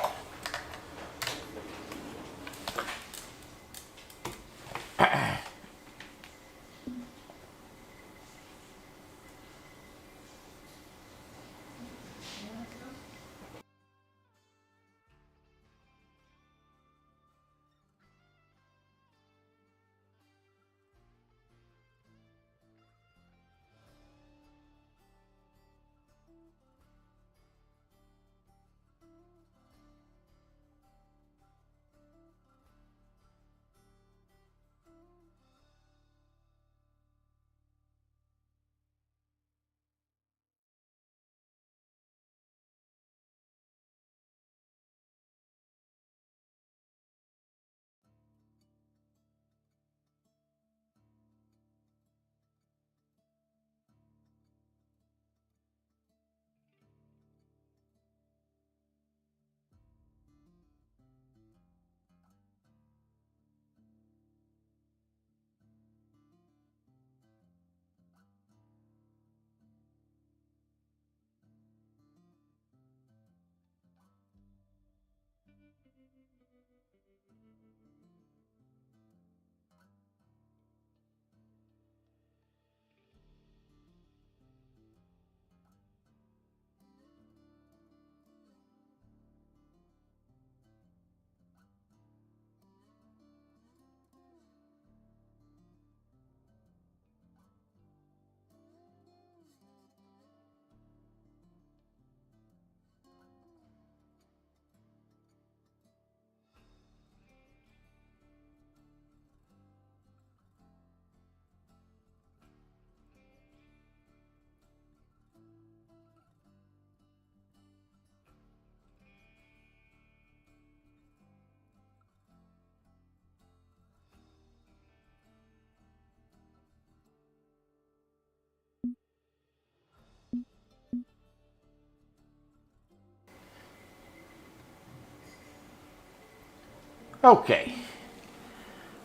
Okay,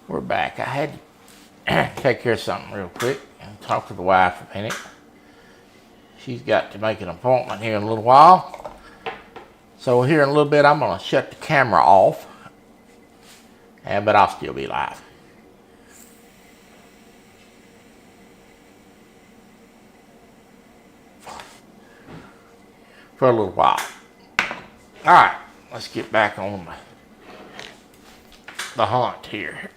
we're back. I had to take care of something real quick and talk to the wife a minute. She's got to make an appointment here in a little while. So here in a little bit, I'm going to shut the camera off, but I'll still be live. for a little while. All right, let's get back on the hunt here.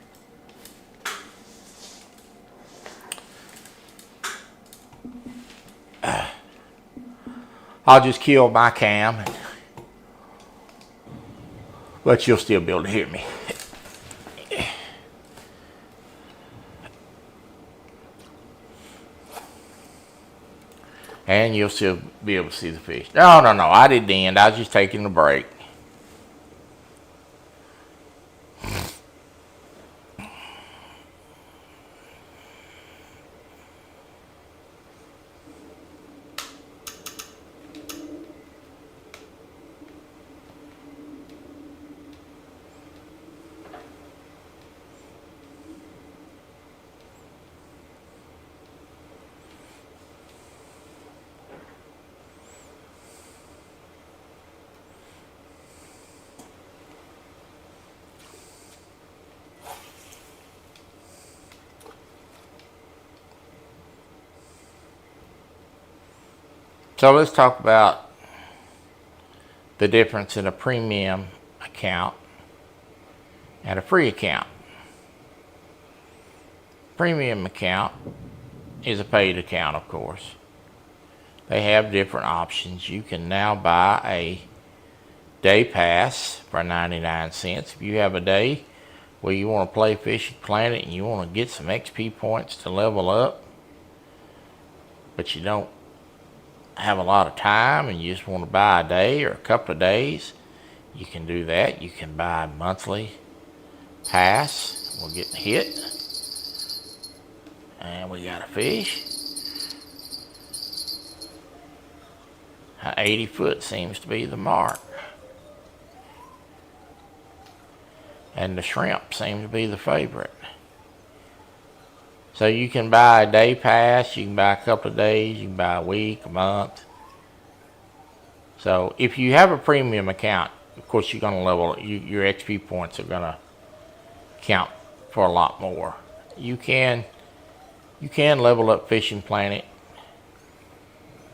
I'll just kill my cam, but you'll still be able to hear me. And you'll still be able to see the fish. No, I didn't end. I was just taking a break. So let's talk about the difference in a premium account and a free account. Premium account is a paid account, of course. They have different options. You can now buy a day pass for 99 cents. If you have a day where you want to play Fishing Planet and you want to get some XP points to level up, but you don't have a lot of time and you just want to buy a day or a couple of days, you can do that. You can buy a monthly pass. We're getting hit. And we got a fish. 80 foot seems to be the mark. And the shrimp seem to be the favorite. So you can buy a day pass, you can buy a couple of days, you can buy a week, a month. So if you have a premium account, of course you're going to level, your XP points are going to count for a lot more. You can level up Fishing Planet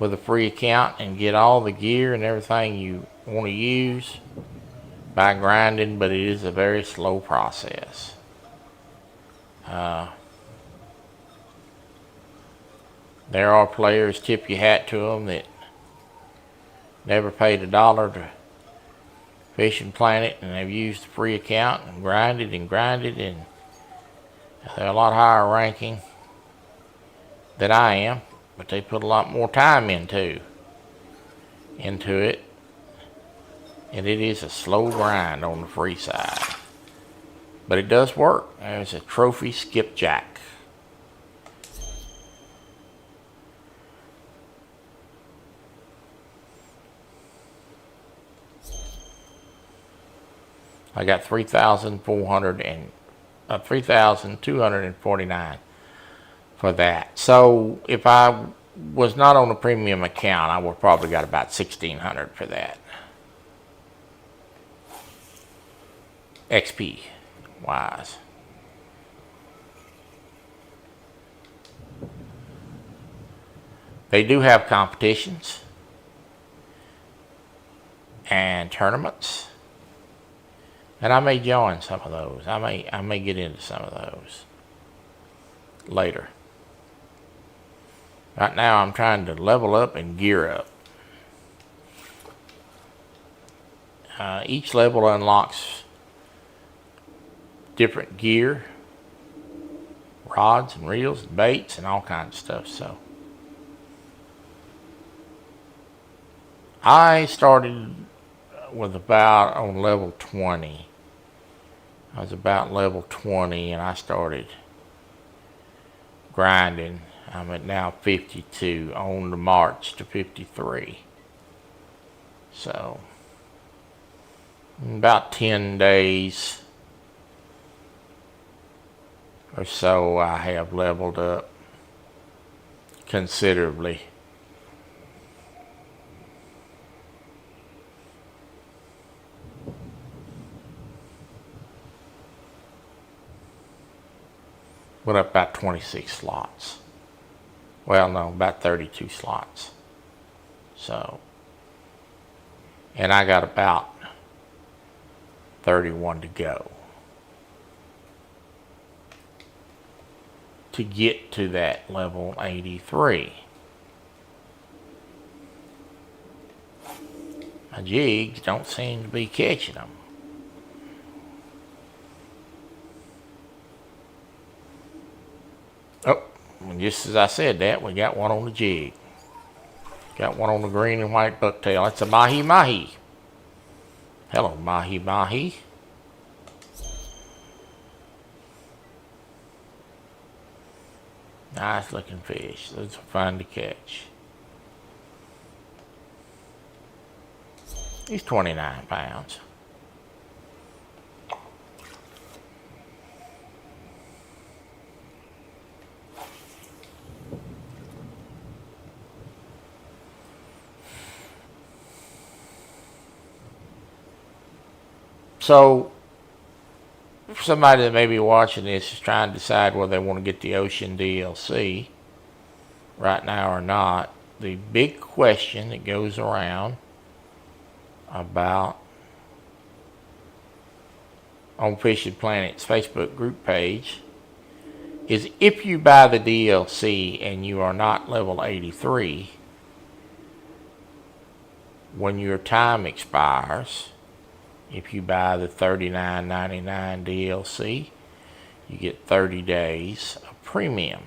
with a free account and get all the gear and everything you want to use by grinding, but it is a very slow process. There are players, tip your hat to them, that never paid $1 to Fishing Planet and they've used the free account and grinded, and they're a lot higher ranking than I am, but they put a lot more time into it, and it is a slow grind on the free side, but it does work. There's a trophy skipjack. I got 3,249 for that. So if I was not on a premium account, I would probably got about 1,600 for that. XP wise. They do have competitions and tournaments, and I may join some of those. I may get into some of those later. Right now I'm trying to level up and gear up. Each level unlocks different gear, rods and reels and baits and all kinds of stuff. So I started with about on level 20. I was about level 20 and I started grinding. I'm at now 52, on the march to 53. So in about 10 days or so I have leveled up considerably. Went up about 26 slots. Well, no, about 32 slots. So And I got about 31 to go to get to that level 83. My jigs don't seem to be catching them. Oh, and just as I said that, we got one on the jig. Got one on the green and white bucktail. That's a mahi mahi. Hello, mahi mahi. Nice looking fish. Those are fun to catch. He's 29 pounds. So, for somebody that may be watching this is trying to decide whether they want to get the Ocean DLC right now or not, the big question that goes around about on Fishing Planet's Facebook group page is if you buy the DLC and you are not level 83, when your time expires, if you buy the $39.99 DLC, you get 30 days of premium.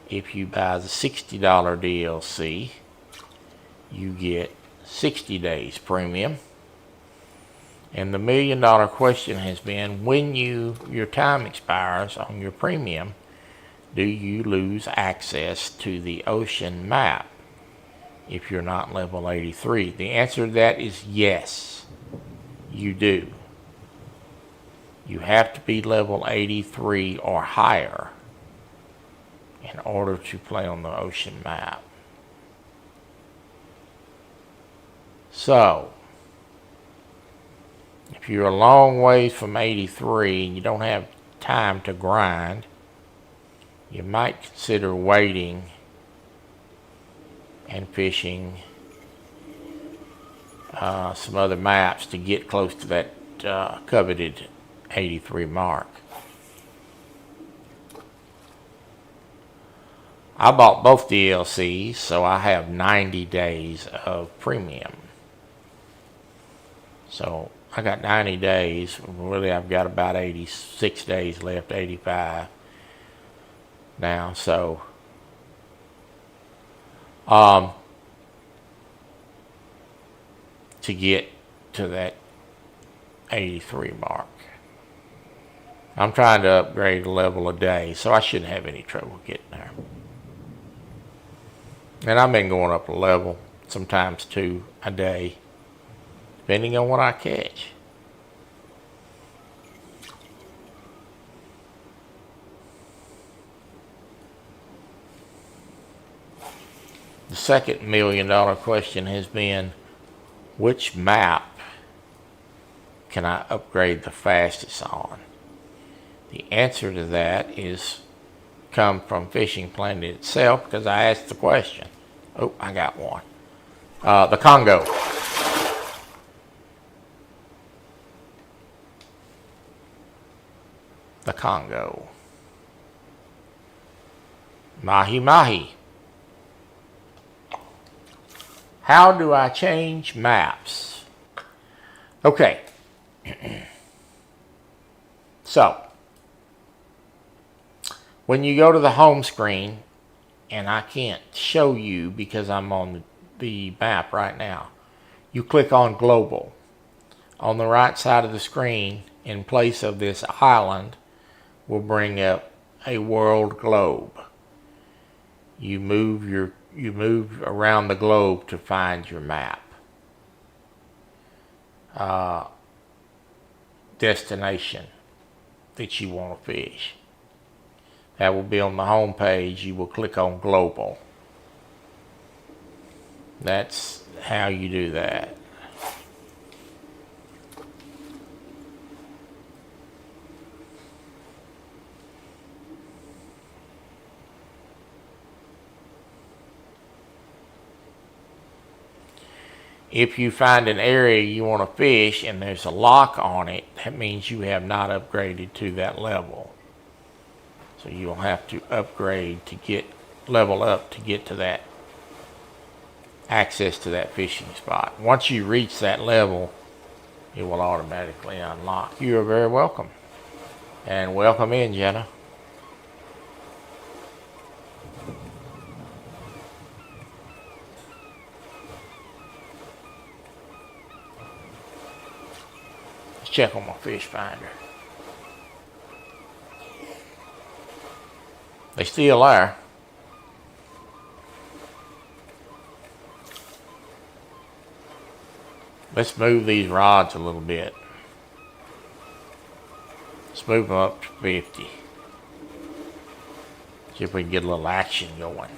If you buy the $60 DLC, you get 60 days premium. And the $1 million question has been, when your time expires on your premium, do you lose access to the ocean map if you're not level 83? The answer to that is yes, you do. You have to be level 83 or higher in order to play on the ocean map. So, if you're a long ways from 83 and you don't have time to grind, you might consider waiting and fishing some other maps to get close to that coveted 83 mark. I bought both DLCs, so I have 90 days of premium. So I got 90 days. Really, I've got about 86 days left, 85 now. So, to get to that 83 mark. I'm trying to upgrade a level a day, so I shouldn't have any trouble getting there. And I've been going up a level, sometimes 2 a day, depending on what I catch. The second $1 million question has been, which map can I upgrade the fastest on? The answer to that is come from Fishing Planet itself, because I asked the question. Oh, I got one. The Congo. The Congo. Mahi mahi. How do I change maps? Okay. So, when you go to the home screen, and I can't show you because I'm on the map right now, you click on Global. On the right side of the screen, in place of this island, will bring up a world globe. You move around the globe to find your map. Destination that you want to fish. That will be on the home page. You will click on Global. That's how you do that. If you find an area you want to fish and there's a lock on it, that means you have not upgraded to that level. So you'll have to upgrade to get level up to get to that access to that fishing spot. Once you reach that level, it will automatically unlock. You are very welcome. And welcome in, Jenna. Let's check on my fish finder. They still there. Let's move these rods a little bit. Let's move them up to 50. See if we can get a little action going.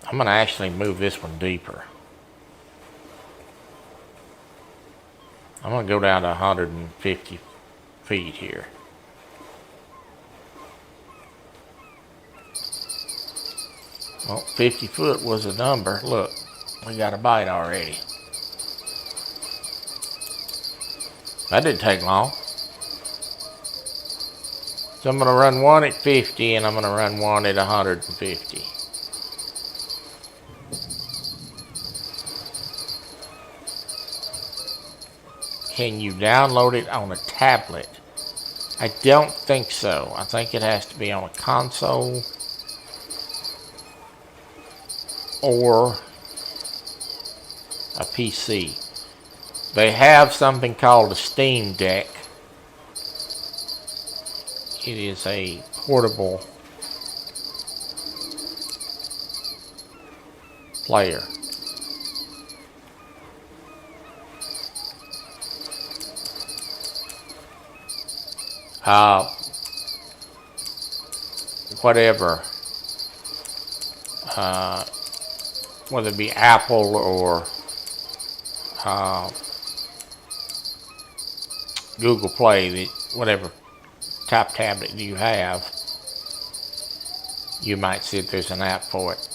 I'm going to actually move this one deeper. I'm going to go down to 150 feet here. Well, 50 foot was a number. Look, we got a bite already. That didn't take long. So I'm going to run one at 50 and I'm going to run one at 150. Can you download it on a tablet? I don't think so. I think it has to be on a console or a PC. They have something called a Steam Deck. It is a portable player. Whatever, whether it be Apple or Google Play, whatever type tablet you have, you might see if there's an app for it.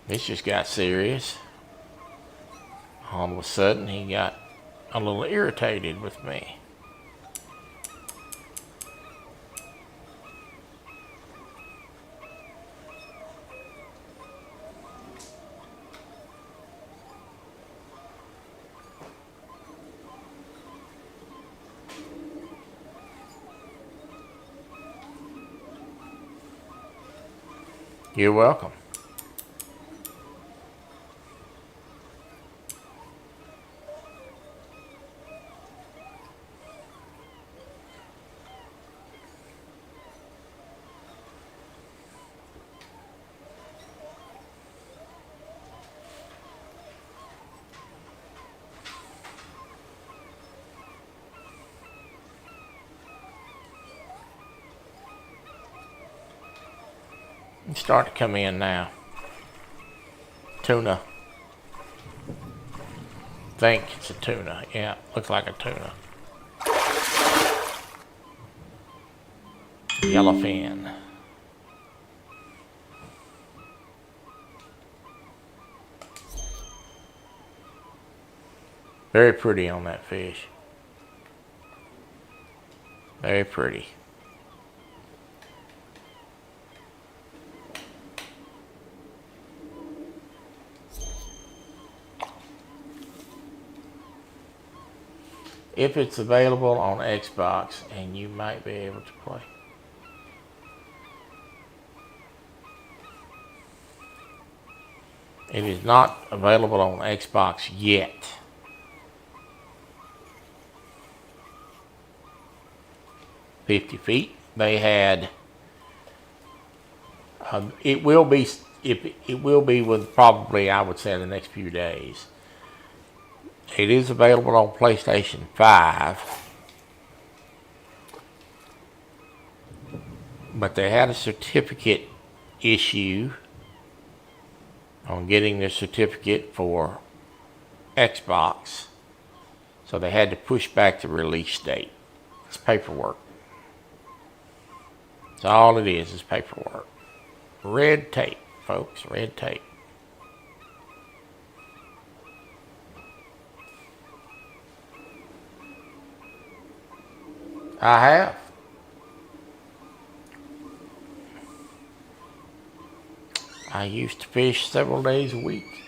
This just got serious. All of a sudden, he got a little irritated with me. You're welcome. It's starting to come in now. Tuna. Think it's a tuna. Yeah, looks like a tuna. Yellowfin. Very pretty on that fish. Very pretty. If it's available on Xbox, and you might be able to play. It is not available on Xbox yet. $50 feet. They had. It will be. It will be with probably, I would say, in the next few days. It is available on PlayStation 5, but they had a certificate issue on getting their certificate for Xbox. So they had to push back the release date. It's paperwork. That's all it is paperwork. Red tape, folks, red tape. I have. I used to fish several days a week.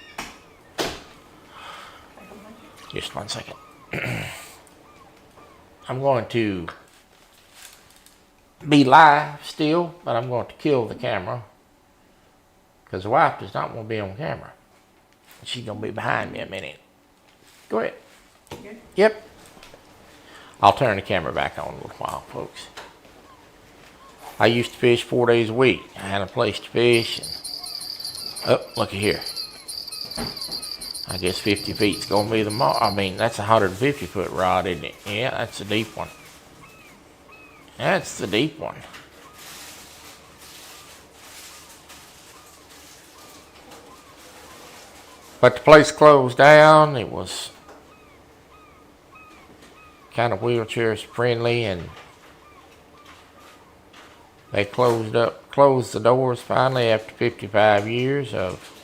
Just 1 second. I'm going to be live still, but I'm going to kill the camera because the wife does not want to be on camera. She's going to be behind me a minute. Go ahead. Good. Yep. I'll turn the camera back on a little while, folks. I used to fish 4 days a week. I had a place to fish. And, oh, look at here. I guess 50 feet's going to be the mark. I mean, that's a 150-foot rod, isn't it? Yeah, that's a deep one. That's the deep one. But the place closed down. It was kind of wheelchair friendly, and they closed the doors finally after 55 years of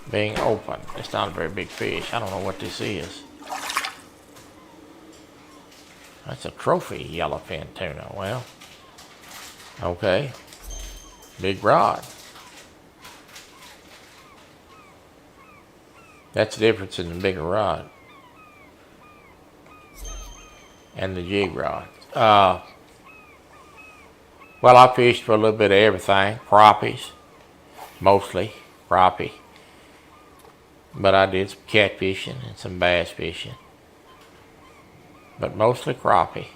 being open. It's not a very big fish. I don't know what this is. That's a trophy yellowfin tuna. Well, okay. Big rod. That's the difference in the bigger rod and the jig rod. Well, I fished for a little bit of everything. Crappies, mostly crappie. But I did some catfishing and some bass fishing. But mostly crappie.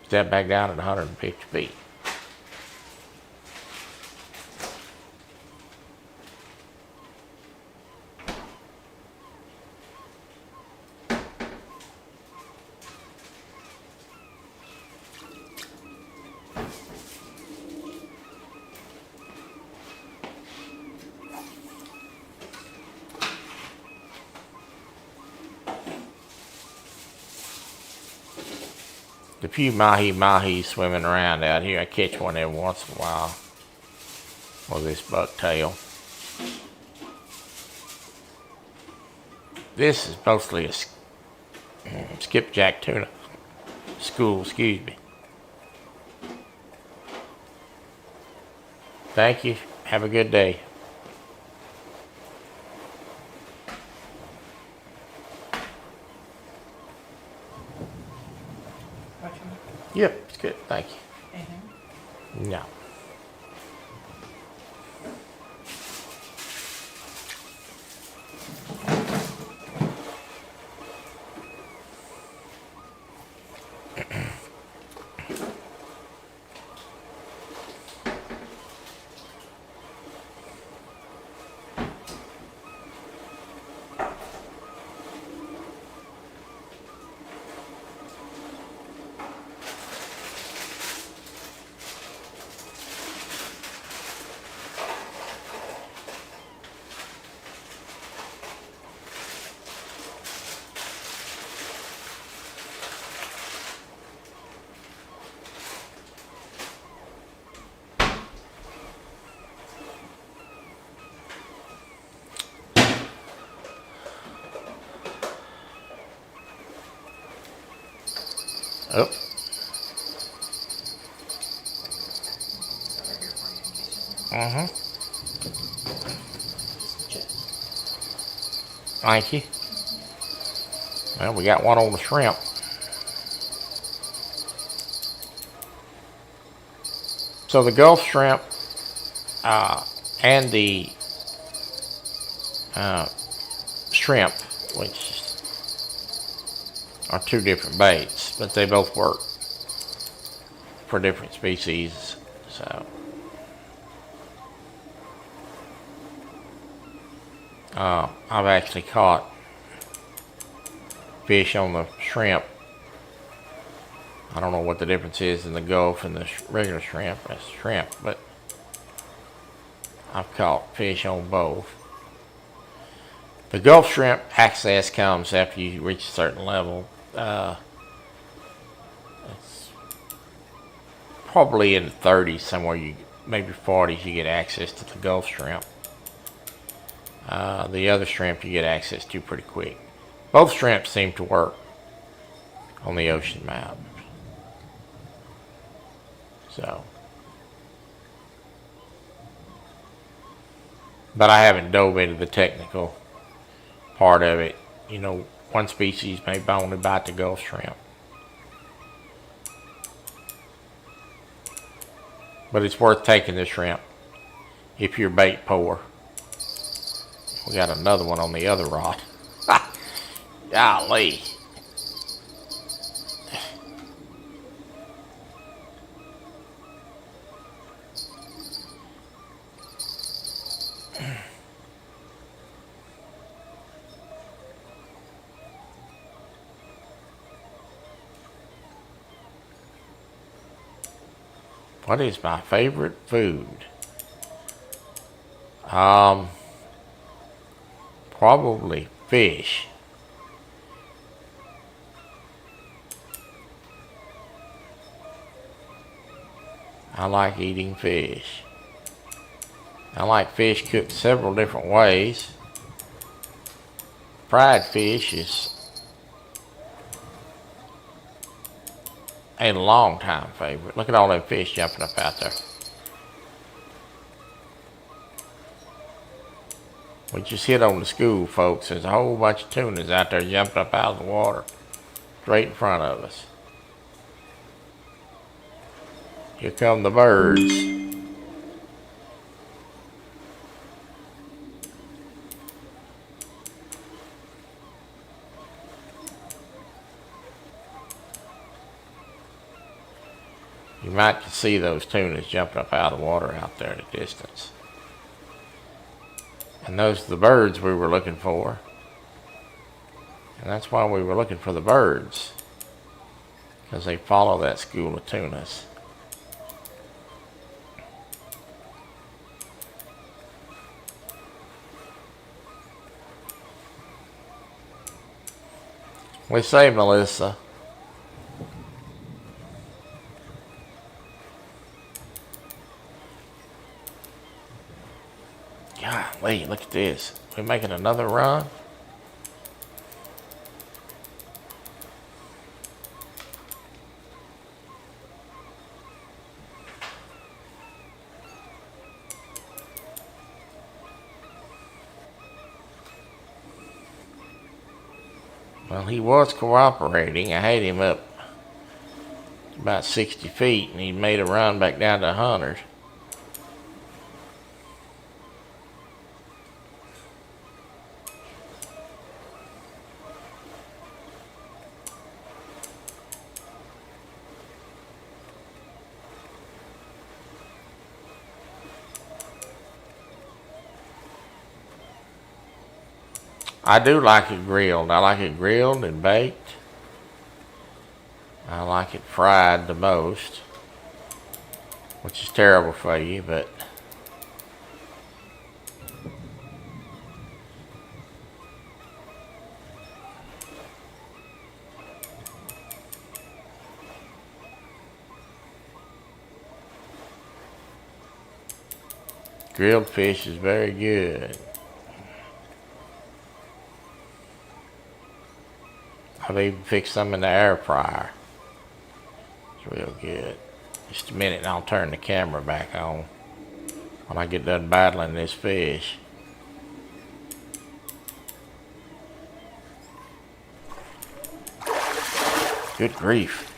Step back down at 150 feet. The few mahi swimming around out here, I catch one every once in a while with this bucktail. This is mostly a skipjack tuna school, excuse me. Thank you. Have a good day. Yep, it's good. Thank you. Anything? No. Oh. Thank you. Well, we got one on the shrimp. So the Gulf shrimp and the shrimp, which are two different baits, but they both work for different species. So I've actually caught fish on the shrimp. I don't know what the difference is in the Gulf and the regular shrimp. That's shrimp, but I've caught fish on both. The Gulf shrimp access comes after you reach a certain level. It's probably in the 30s somewhere, maybe 40s, you get access to the Gulf shrimp. The other shrimp you get access to pretty quick. Both shrimps seem to work on the ocean map. So, but I haven't dove into the technical part of it. You know, one species may only bite the Gulf shrimp. But it's worth taking the shrimp if you're bait poor. We got another one on the other rod. Golly. What is my favorite food? Probably fish. I like eating fish. I like fish cooked several different ways. Fried fish is a long time favorite. Look at all them fish jumping up out there. We just hit on the school, folks. There's a whole bunch of tunas out there jumping up out of the water, straight in front of us. Here come the birds. You might see those tunas jumping up out of the water out there at a distance. And those are the birds we were looking for. And that's why we were looking for the birds, because they follow that school of tunas. We say, Melissa. Golly, look at this. We're making another run. Well, he was cooperating. I had him up about 60 feet, and he made a run back down to 100. I do like it grilled. I like it grilled and baked. I like it fried the most, which is terrible for you, but grilled fish is very good. I've even fixed some in the air fryer. It's real good. Just a minute and I'll turn the camera back on when I get done battling this fish. Good grief.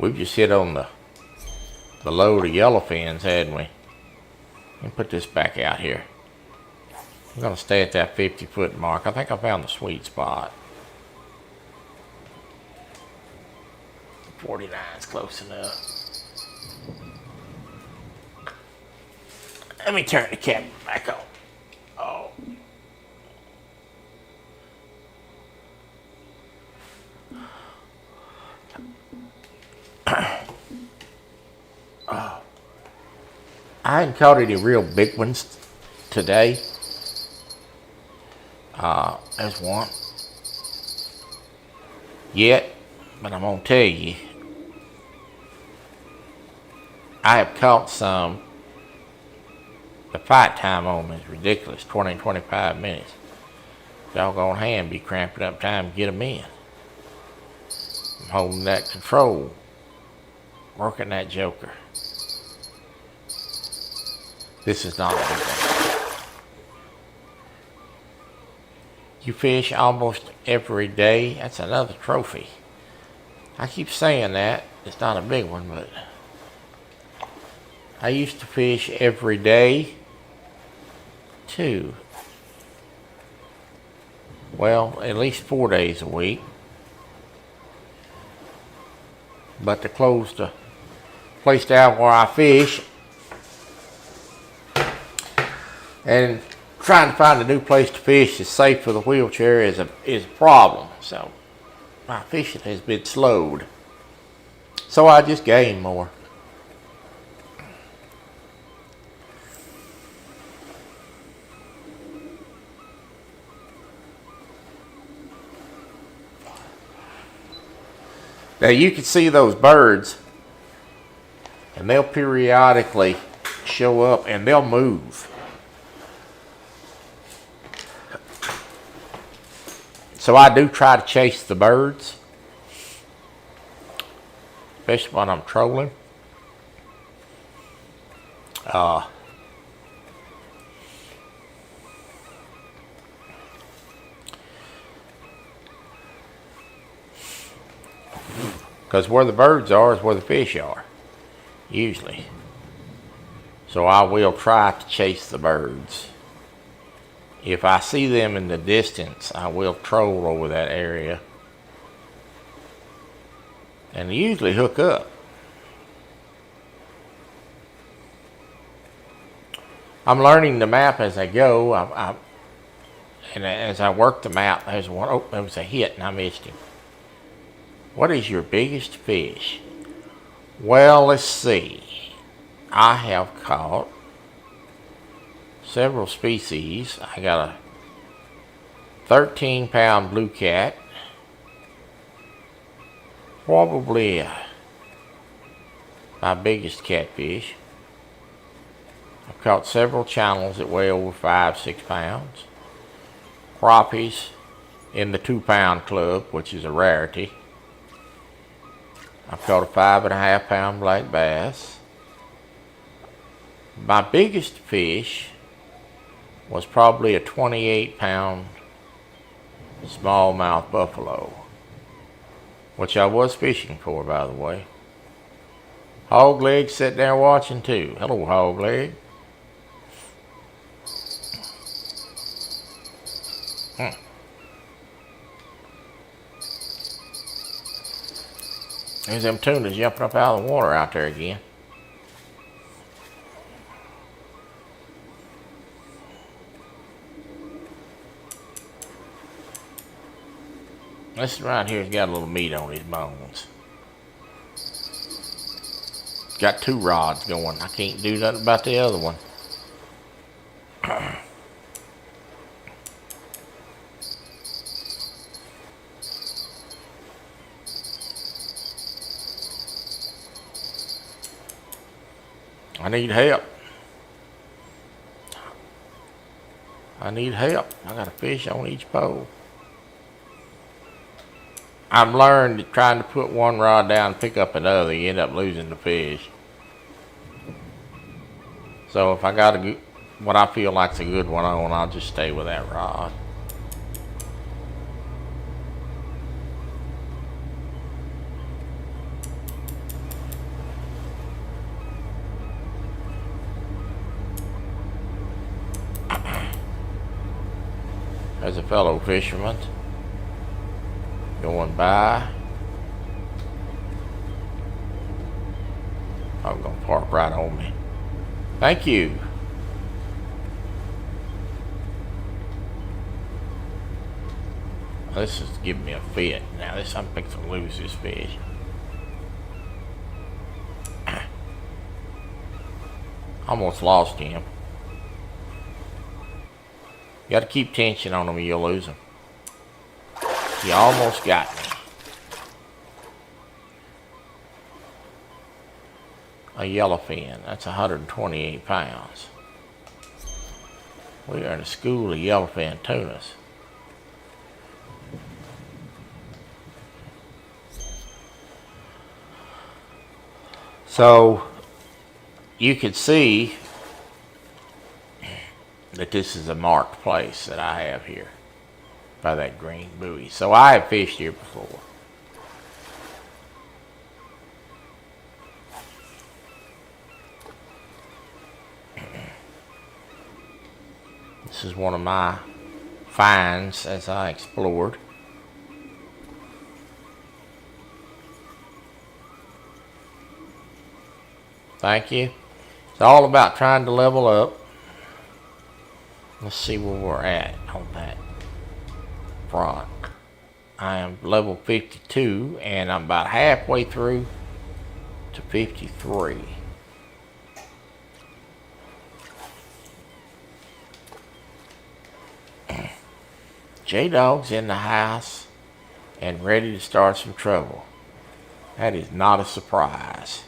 We've just hit on the load of yellowfins, hadn't we? Let me put this back out here. I'm going to stay at that 50-foot mark. I think I found the sweet spot. 49 is close enough. Let me turn the camera back on. Oh. Oh. I hadn't caught any real big ones today. There's one. Yet, but I'm going to tell you, I have caught some. The fight time on them is ridiculous, 20, 25 minutes. Doggone hand be cramping up time to get them in. I'm holding that control, working that joker. This is not a big one. You fish almost every day. That's another trophy. I keep saying that. It's not a big one, but I used to fish every day too. Well, at least 4 days a week. But to close the place down where I fish and trying to find a new place to fish that's safe for the wheelchair is a problem. So my fishing has been slowed. So I just game more. Now you can see those birds, and they'll periodically show up and they'll move. So I do try to chase the birds, especially when I'm trolling. Because where the birds are is where the fish are, usually. So I will try to chase the birds. If I see them in the distance, I will troll over that area. And they usually hook up. I'm learning the map as I go. And as I work the map, there's one. Oh, there was a hit and I missed him. What is your biggest fish? Well, let's see. I have caught several species. I got a 13-pound blue cat. Probably my biggest catfish. I've caught several channels that weigh over 5-6 pounds. Crappies in the 2-pound club, which is a rarity. I've caught a 5.5-pound black bass. My biggest fish was probably a 28-pound smallmouth buffalo, which I was fishing for, by the way. Hogleg sitting there watching too. Hello, Hogleg. There's them tunas jumping up out of the water out there again. This right here's got a little meat on his bones. Got 2 rods going. I can't do nothing about the other one. I need help. I need help. I got a fish on each pole. I've learned that trying to put one rod down and pick up another, you end up losing the fish. So if I got a good, what I feel like's a good one on, I'll just stay with that rod. There's a fellow fisherman going by. I'm gonna park right on me. Thank you. This is giving me a fit. Now I'm fixing to lose this fish. Almost lost him. You gotta keep tension on them or you'll lose them. You almost got me. A yellowfin. That's 128 pounds. We are in a school of yellowfin tunas. So you can see that this is a marked place that I have here by that green buoy. So I have fished here before. This is one of my finds as I explored. Thank you. It's all about trying to level up. Let's see where we're at on that front. I am level 52 and I'm about halfway through to 53. J-Dog's in the house and ready to start some trouble. That is not a surprise.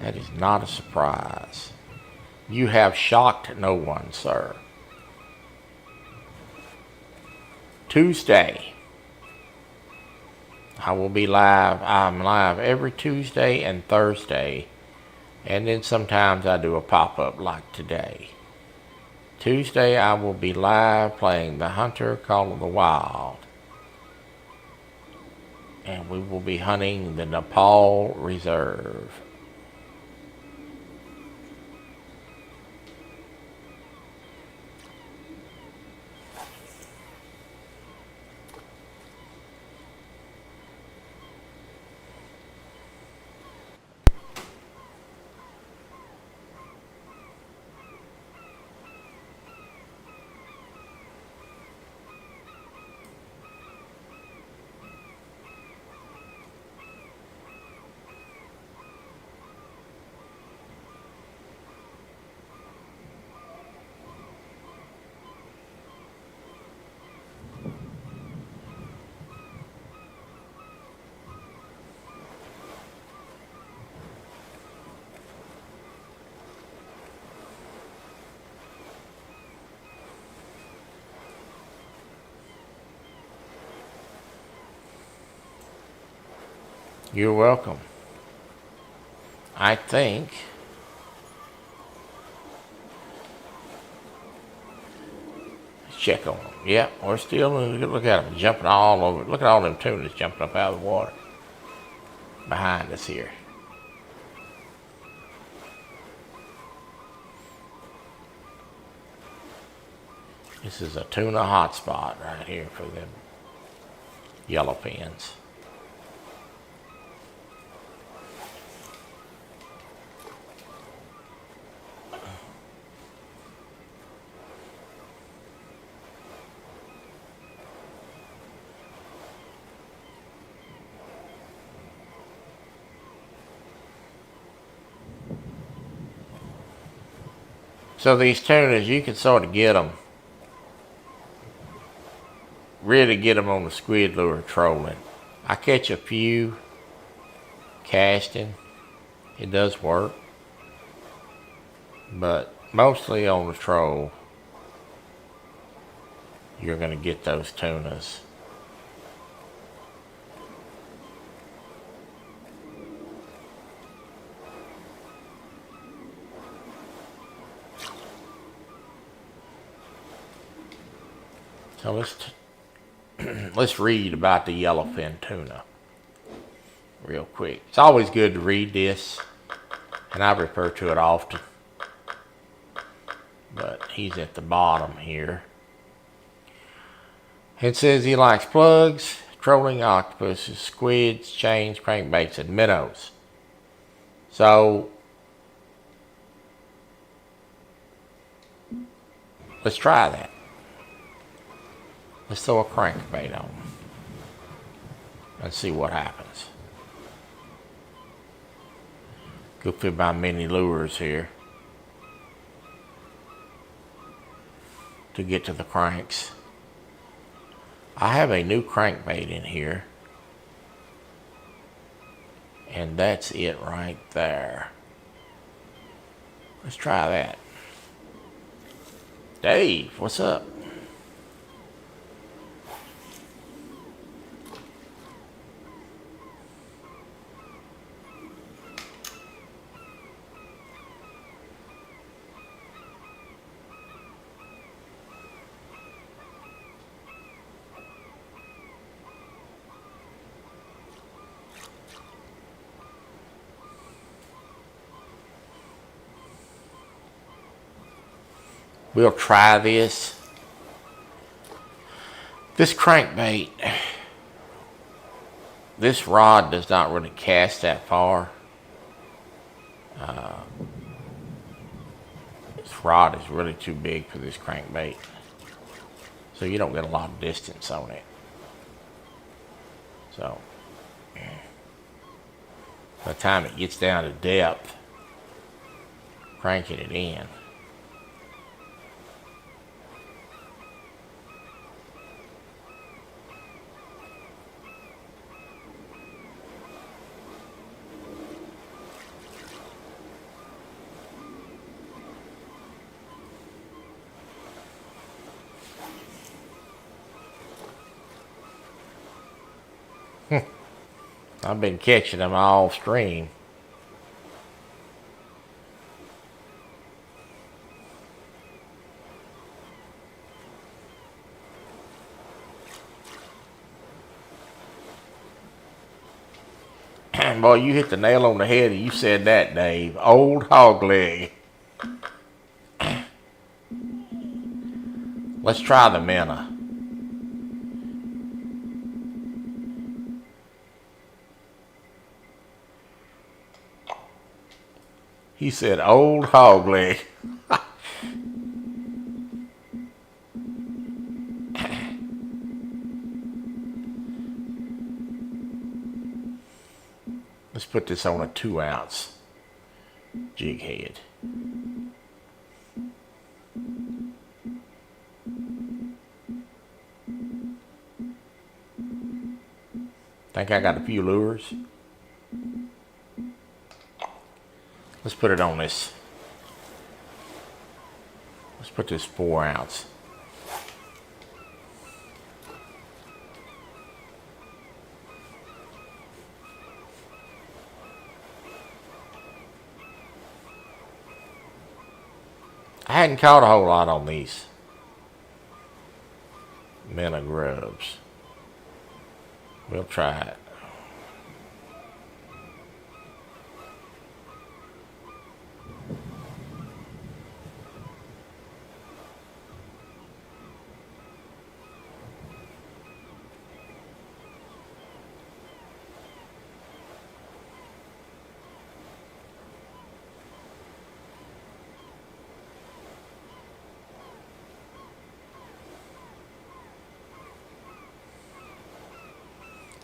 That is not a surprise. You have shocked no one, sir. Tuesday. I will be live. I'm live every Tuesday and Thursday. And then sometimes I do a pop-up like today. Tuesday I will be live playing The Hunter Call of the Wild. And we will be hunting the Nepal Reserve. You're welcome. I think let's check on them. Yep, we're still look at them jumping all over. Look at all them tunas jumping up out of the water behind us here. This is a tuna hotspot right here for them yellowfins. So these tunas, you can sort of get them, really get them on the squid lure trolling. I catch a few casting, it does work, but mostly on the troll, you're going to get those tunas. So let's read about the yellowfin tuna real quick. It's always good to read this, and I refer to it often. But he's at the bottom here. It says he likes plugs, trolling octopuses, squids, chains, crankbaits, and minnows. So let's try that. Let's throw a crankbait on and see what happens. Go through my mini lures here to get to the cranks. I have a new crankbait in here, and that's it right there. Let's try that. Dave, what's up? We'll try this. This crankbait, this rod does not really cast that far. This rod is really too big for this crankbait, so you don't get a lot of distance on it. So by the time it gets down to depth, cranking it in, I've been catching them all stream. Boy, you hit the nail on the head and you said that, Dave. Old hog leg. Let's try the minnow. He said old hog leg. Let's put this on a 2-ounce jig head. Think I got a few lures. Let's put it on this. Let's put this 4-ounce. I hadn't caught a whole lot on these minnow grubs. We'll try it.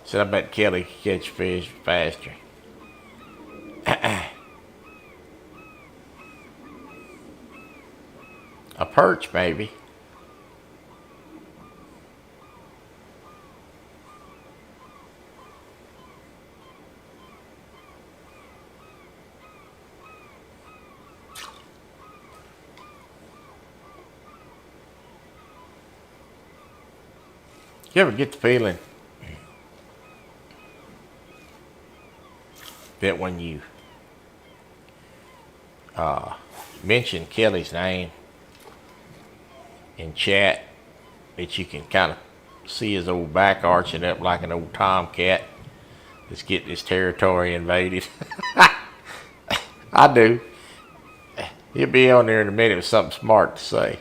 Said I bet Kelly could catch fish faster. A perch, maybe. You ever get the feeling that when you mention Kelly's name in chat, that you can kind of see his old back arching up like an old tomcat that's getting his territory invaded? I do. He'll be on there in a minute with something smart to say.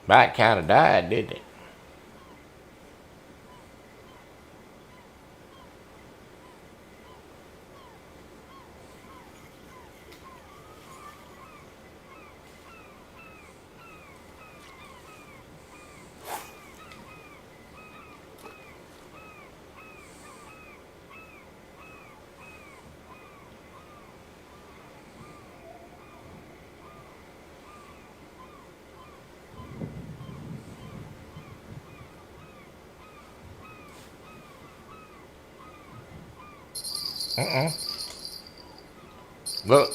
Bite kind of died, didn't it? Look.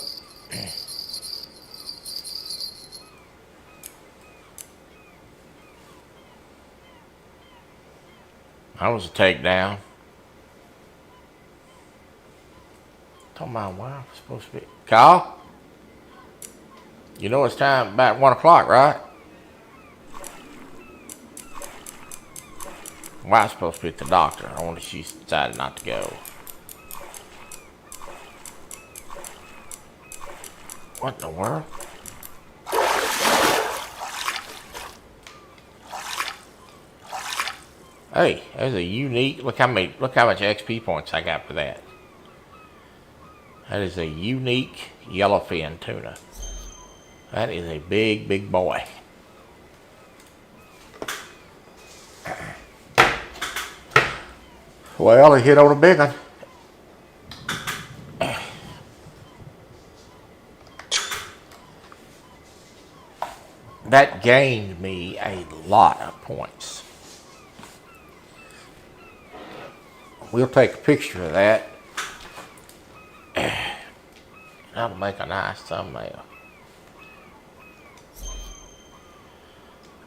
That was a takedown. Talking about why it's supposed to be. Kyle? You know it's time about 1 o'clock, right? Wife's supposed to be at the doctor. I wonder if she's decided not to go. What in the world? Hey, there's a unique. Look how much XP points I got for that. That is a unique yellowfin tuna. That is a big, big boy. Well, he hit on a big one. That gained me a lot of points. We'll take a picture of that. That'll make a nice thumbnail.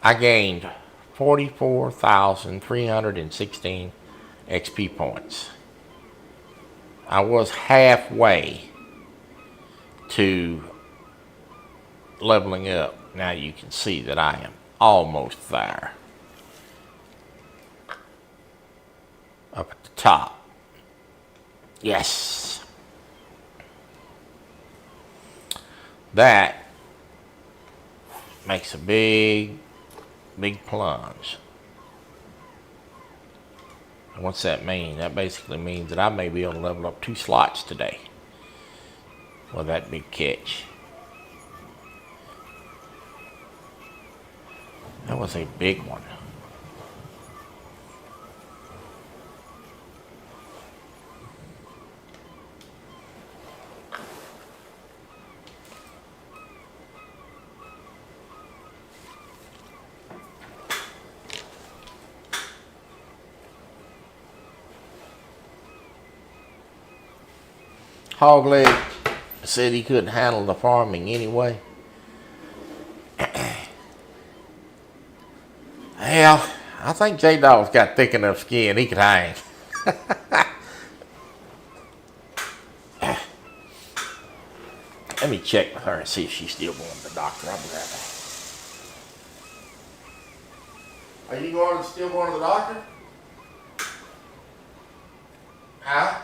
I gained 44,316 XP points. I was halfway to leveling up. Now you can see that I am almost there. Up at the top. Yes. That makes a big, big plunge. And what's that mean? That basically means that I may be able to level up 2 slots today with that big catch. That was a big one. Hogleg said he couldn't handle the farming anyway. Hell, I think J-Dog's got thick enough skin he could hang. Let me check with her and see if she's still going to the doctor. I'll be right back. Are you still going to the doctor? Huh?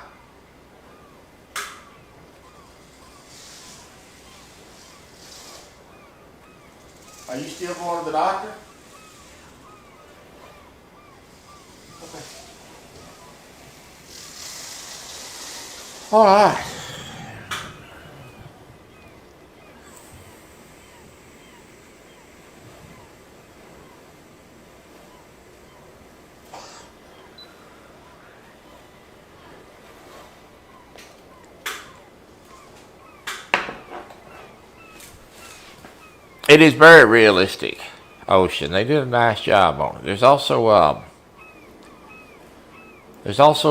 Are you still going to the doctor? Okay. All right. It is very realistic, Ocean. They did a nice job on it. There's also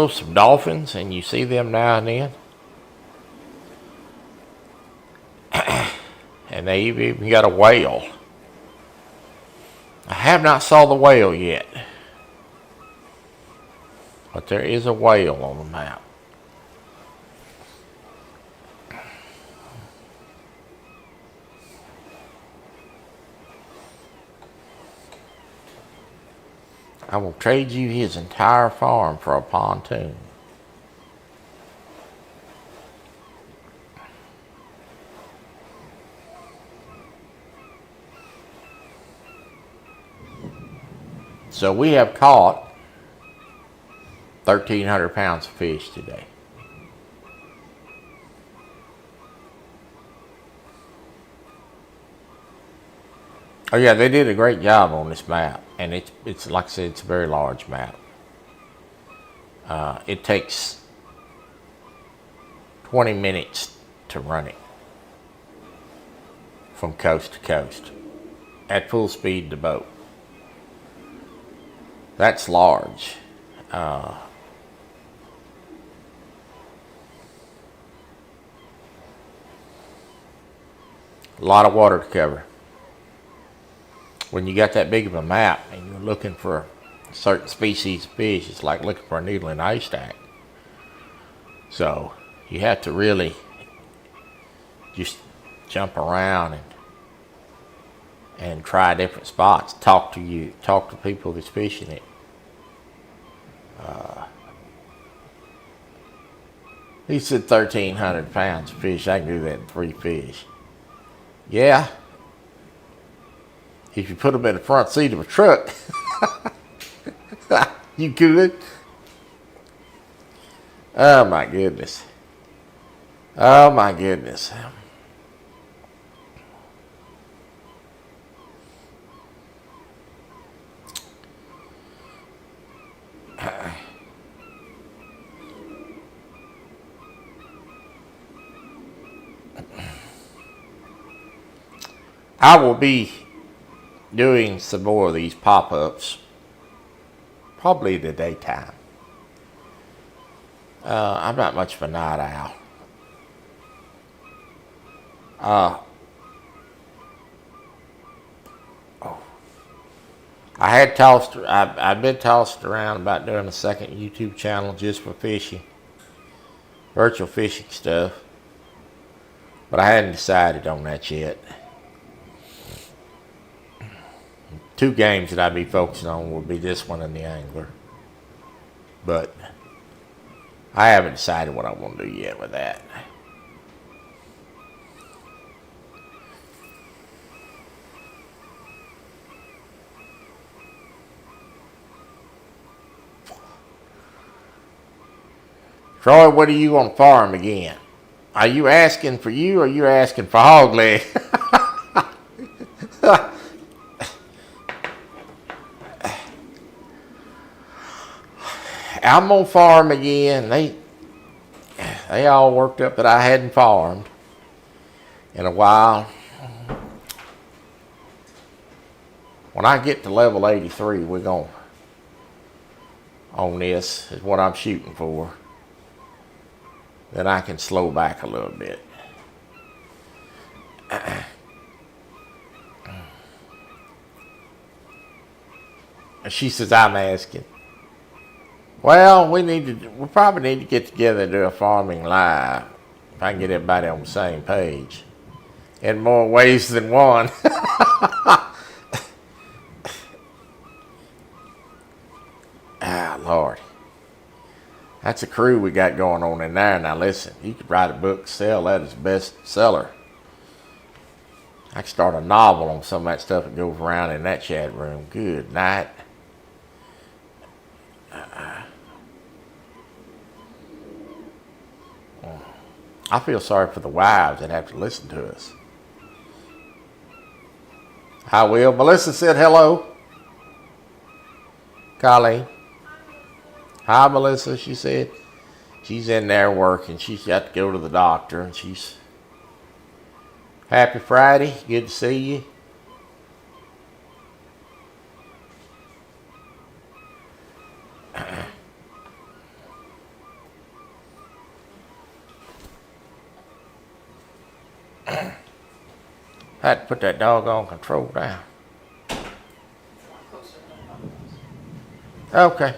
some dolphins, and you see them now and then. And they even got a whale. I have not saw the whale yet, but there is a whale on the map. I will trade you his entire farm for a pontoon. So we have caught 1,300 pounds of fish today. Oh yeah, they did a great job on this map, and it's like I said, it's a very large map. It takes 20 minutes to run it from coast to coast at full speed to boat. That's large. A lot of water to cover. When you got that big of a map and you're looking for a certain species of fish, it's like looking for a needle in a haystack. So you have to really just jump around and try different spots. Talk to people that's fishing it. He said 1,300 pounds of fish. I can do that in 3 fish. Yeah. If you put them in the front seat of a truck, you could. Oh my goodness. Oh my goodness. I will be doing some more of these pop-ups probably in the daytime. I'm not much of a night owl. I've been tossed around about doing a second YouTube channel just for fishing, virtual fishing stuff, but I hadn't decided on that yet. 2 games that I'd be focusing on would be this one and the angler, but I haven't decided what I want to do yet with that. Troy, what are you going to farm again? Are you asking for you or are you asking for hog leg? I'm going to farm again. They all worked up that I hadn't farmed in a while. When I get to level 83, we're going on this is what I'm shooting for. Then I can slow back a little bit. And she says, I'm asking. Well, we probably need to get together and do a farming live. If I can get everybody on the same page. In more ways than one. Ah, Lord. That's a crew we got going on in there. Now listen, you could write a book, sell that as bestseller. I could start a novel on some of that stuff that goes around in that chat room. Good night. I feel sorry for the wives that have to listen to us. I will. Melissa said hello. Colleen. Hi, Melissa, she said. She's in there working. She's got to go to the doctor, and she's... Happy Friday. Good to see you. I had to put that doggone control down. Okay.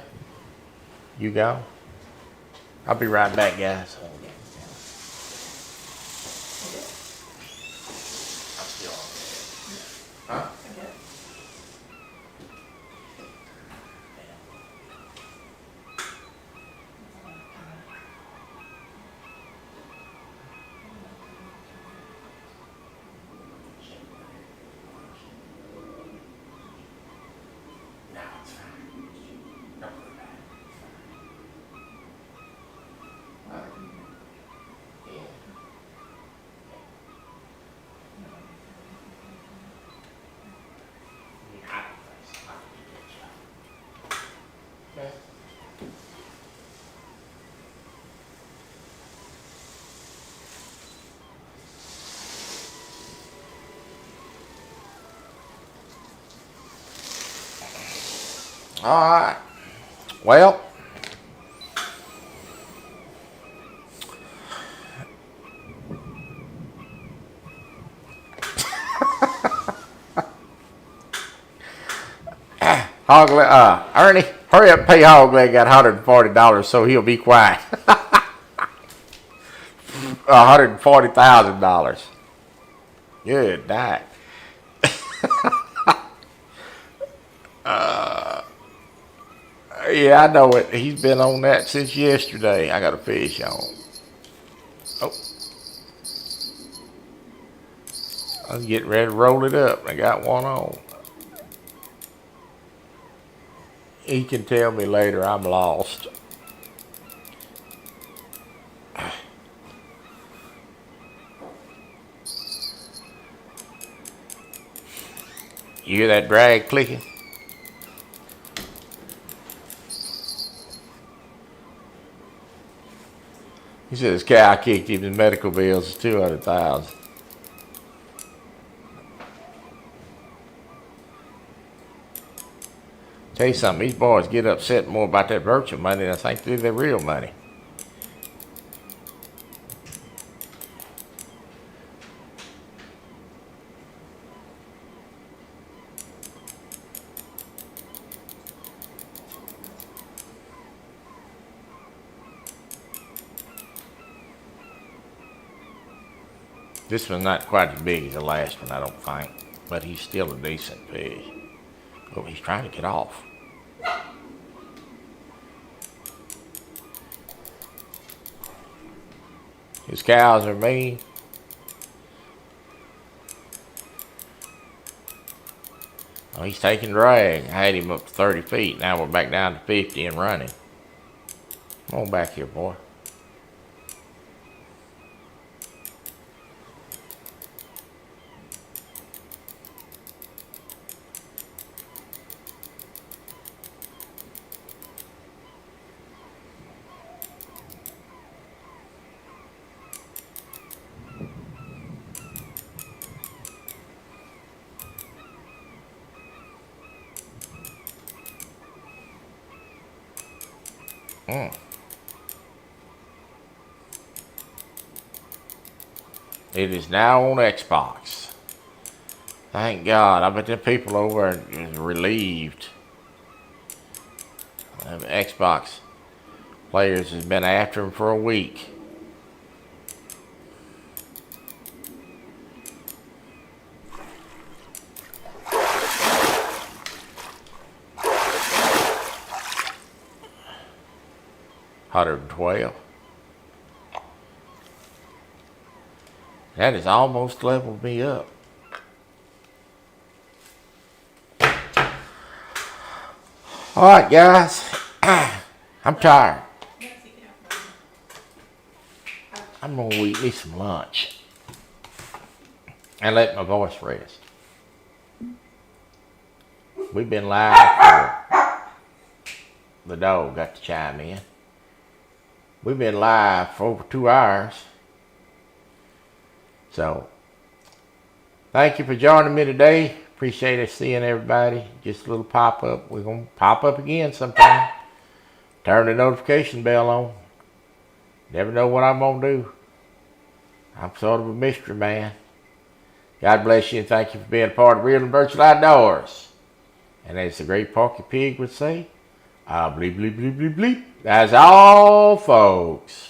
You go. I'll be right back, guys. Huh? Now it's fine. All right. Well, Ernie, hurry up and pay Hogleg got $140 so he'll be quiet. $140,000. Good night. Yeah, I know it. He's been on that since yesterday. I got a fish on. Oh, I'm getting ready to roll it up. I got one on. He can tell me later I'm lost. You hear that drag clicking? He said his cow kicked him. His medical bills is $200,000. Tell you something, these boys get upset more about that virtual money than I think they do their real money. This one's not quite as big as the last one, I don't think, but he's still a decent fish. Oh, he's trying to get off. His cows are mean. Oh, he's taking drag. I had him up to 30 feet. Now we're back down to 50 and running. Come on back here, boy. It is now on Xbox. Thank God. I bet the people over there is relieved. Xbox players has been after him for a week. $112. That has almost leveled me up. All right, guys. I'm tired. I'm gonna eat me some lunch and let my voice rest. We've been live for the dog got to chime in. We've been live for over 2 hours. So, thank you for joining me today. Appreciate us seeing everybody. Just a little pop-up. We're going to pop up again sometime. Turn the notification bell on. Never know what I'm going to do. I'm sort of a mystery man. God bless you and thank you for being a part of Real and Virtual Outdoors. And as the great Porky Pig would say, bleep, bleep, bleep, bleep, bleep. That's all, folks.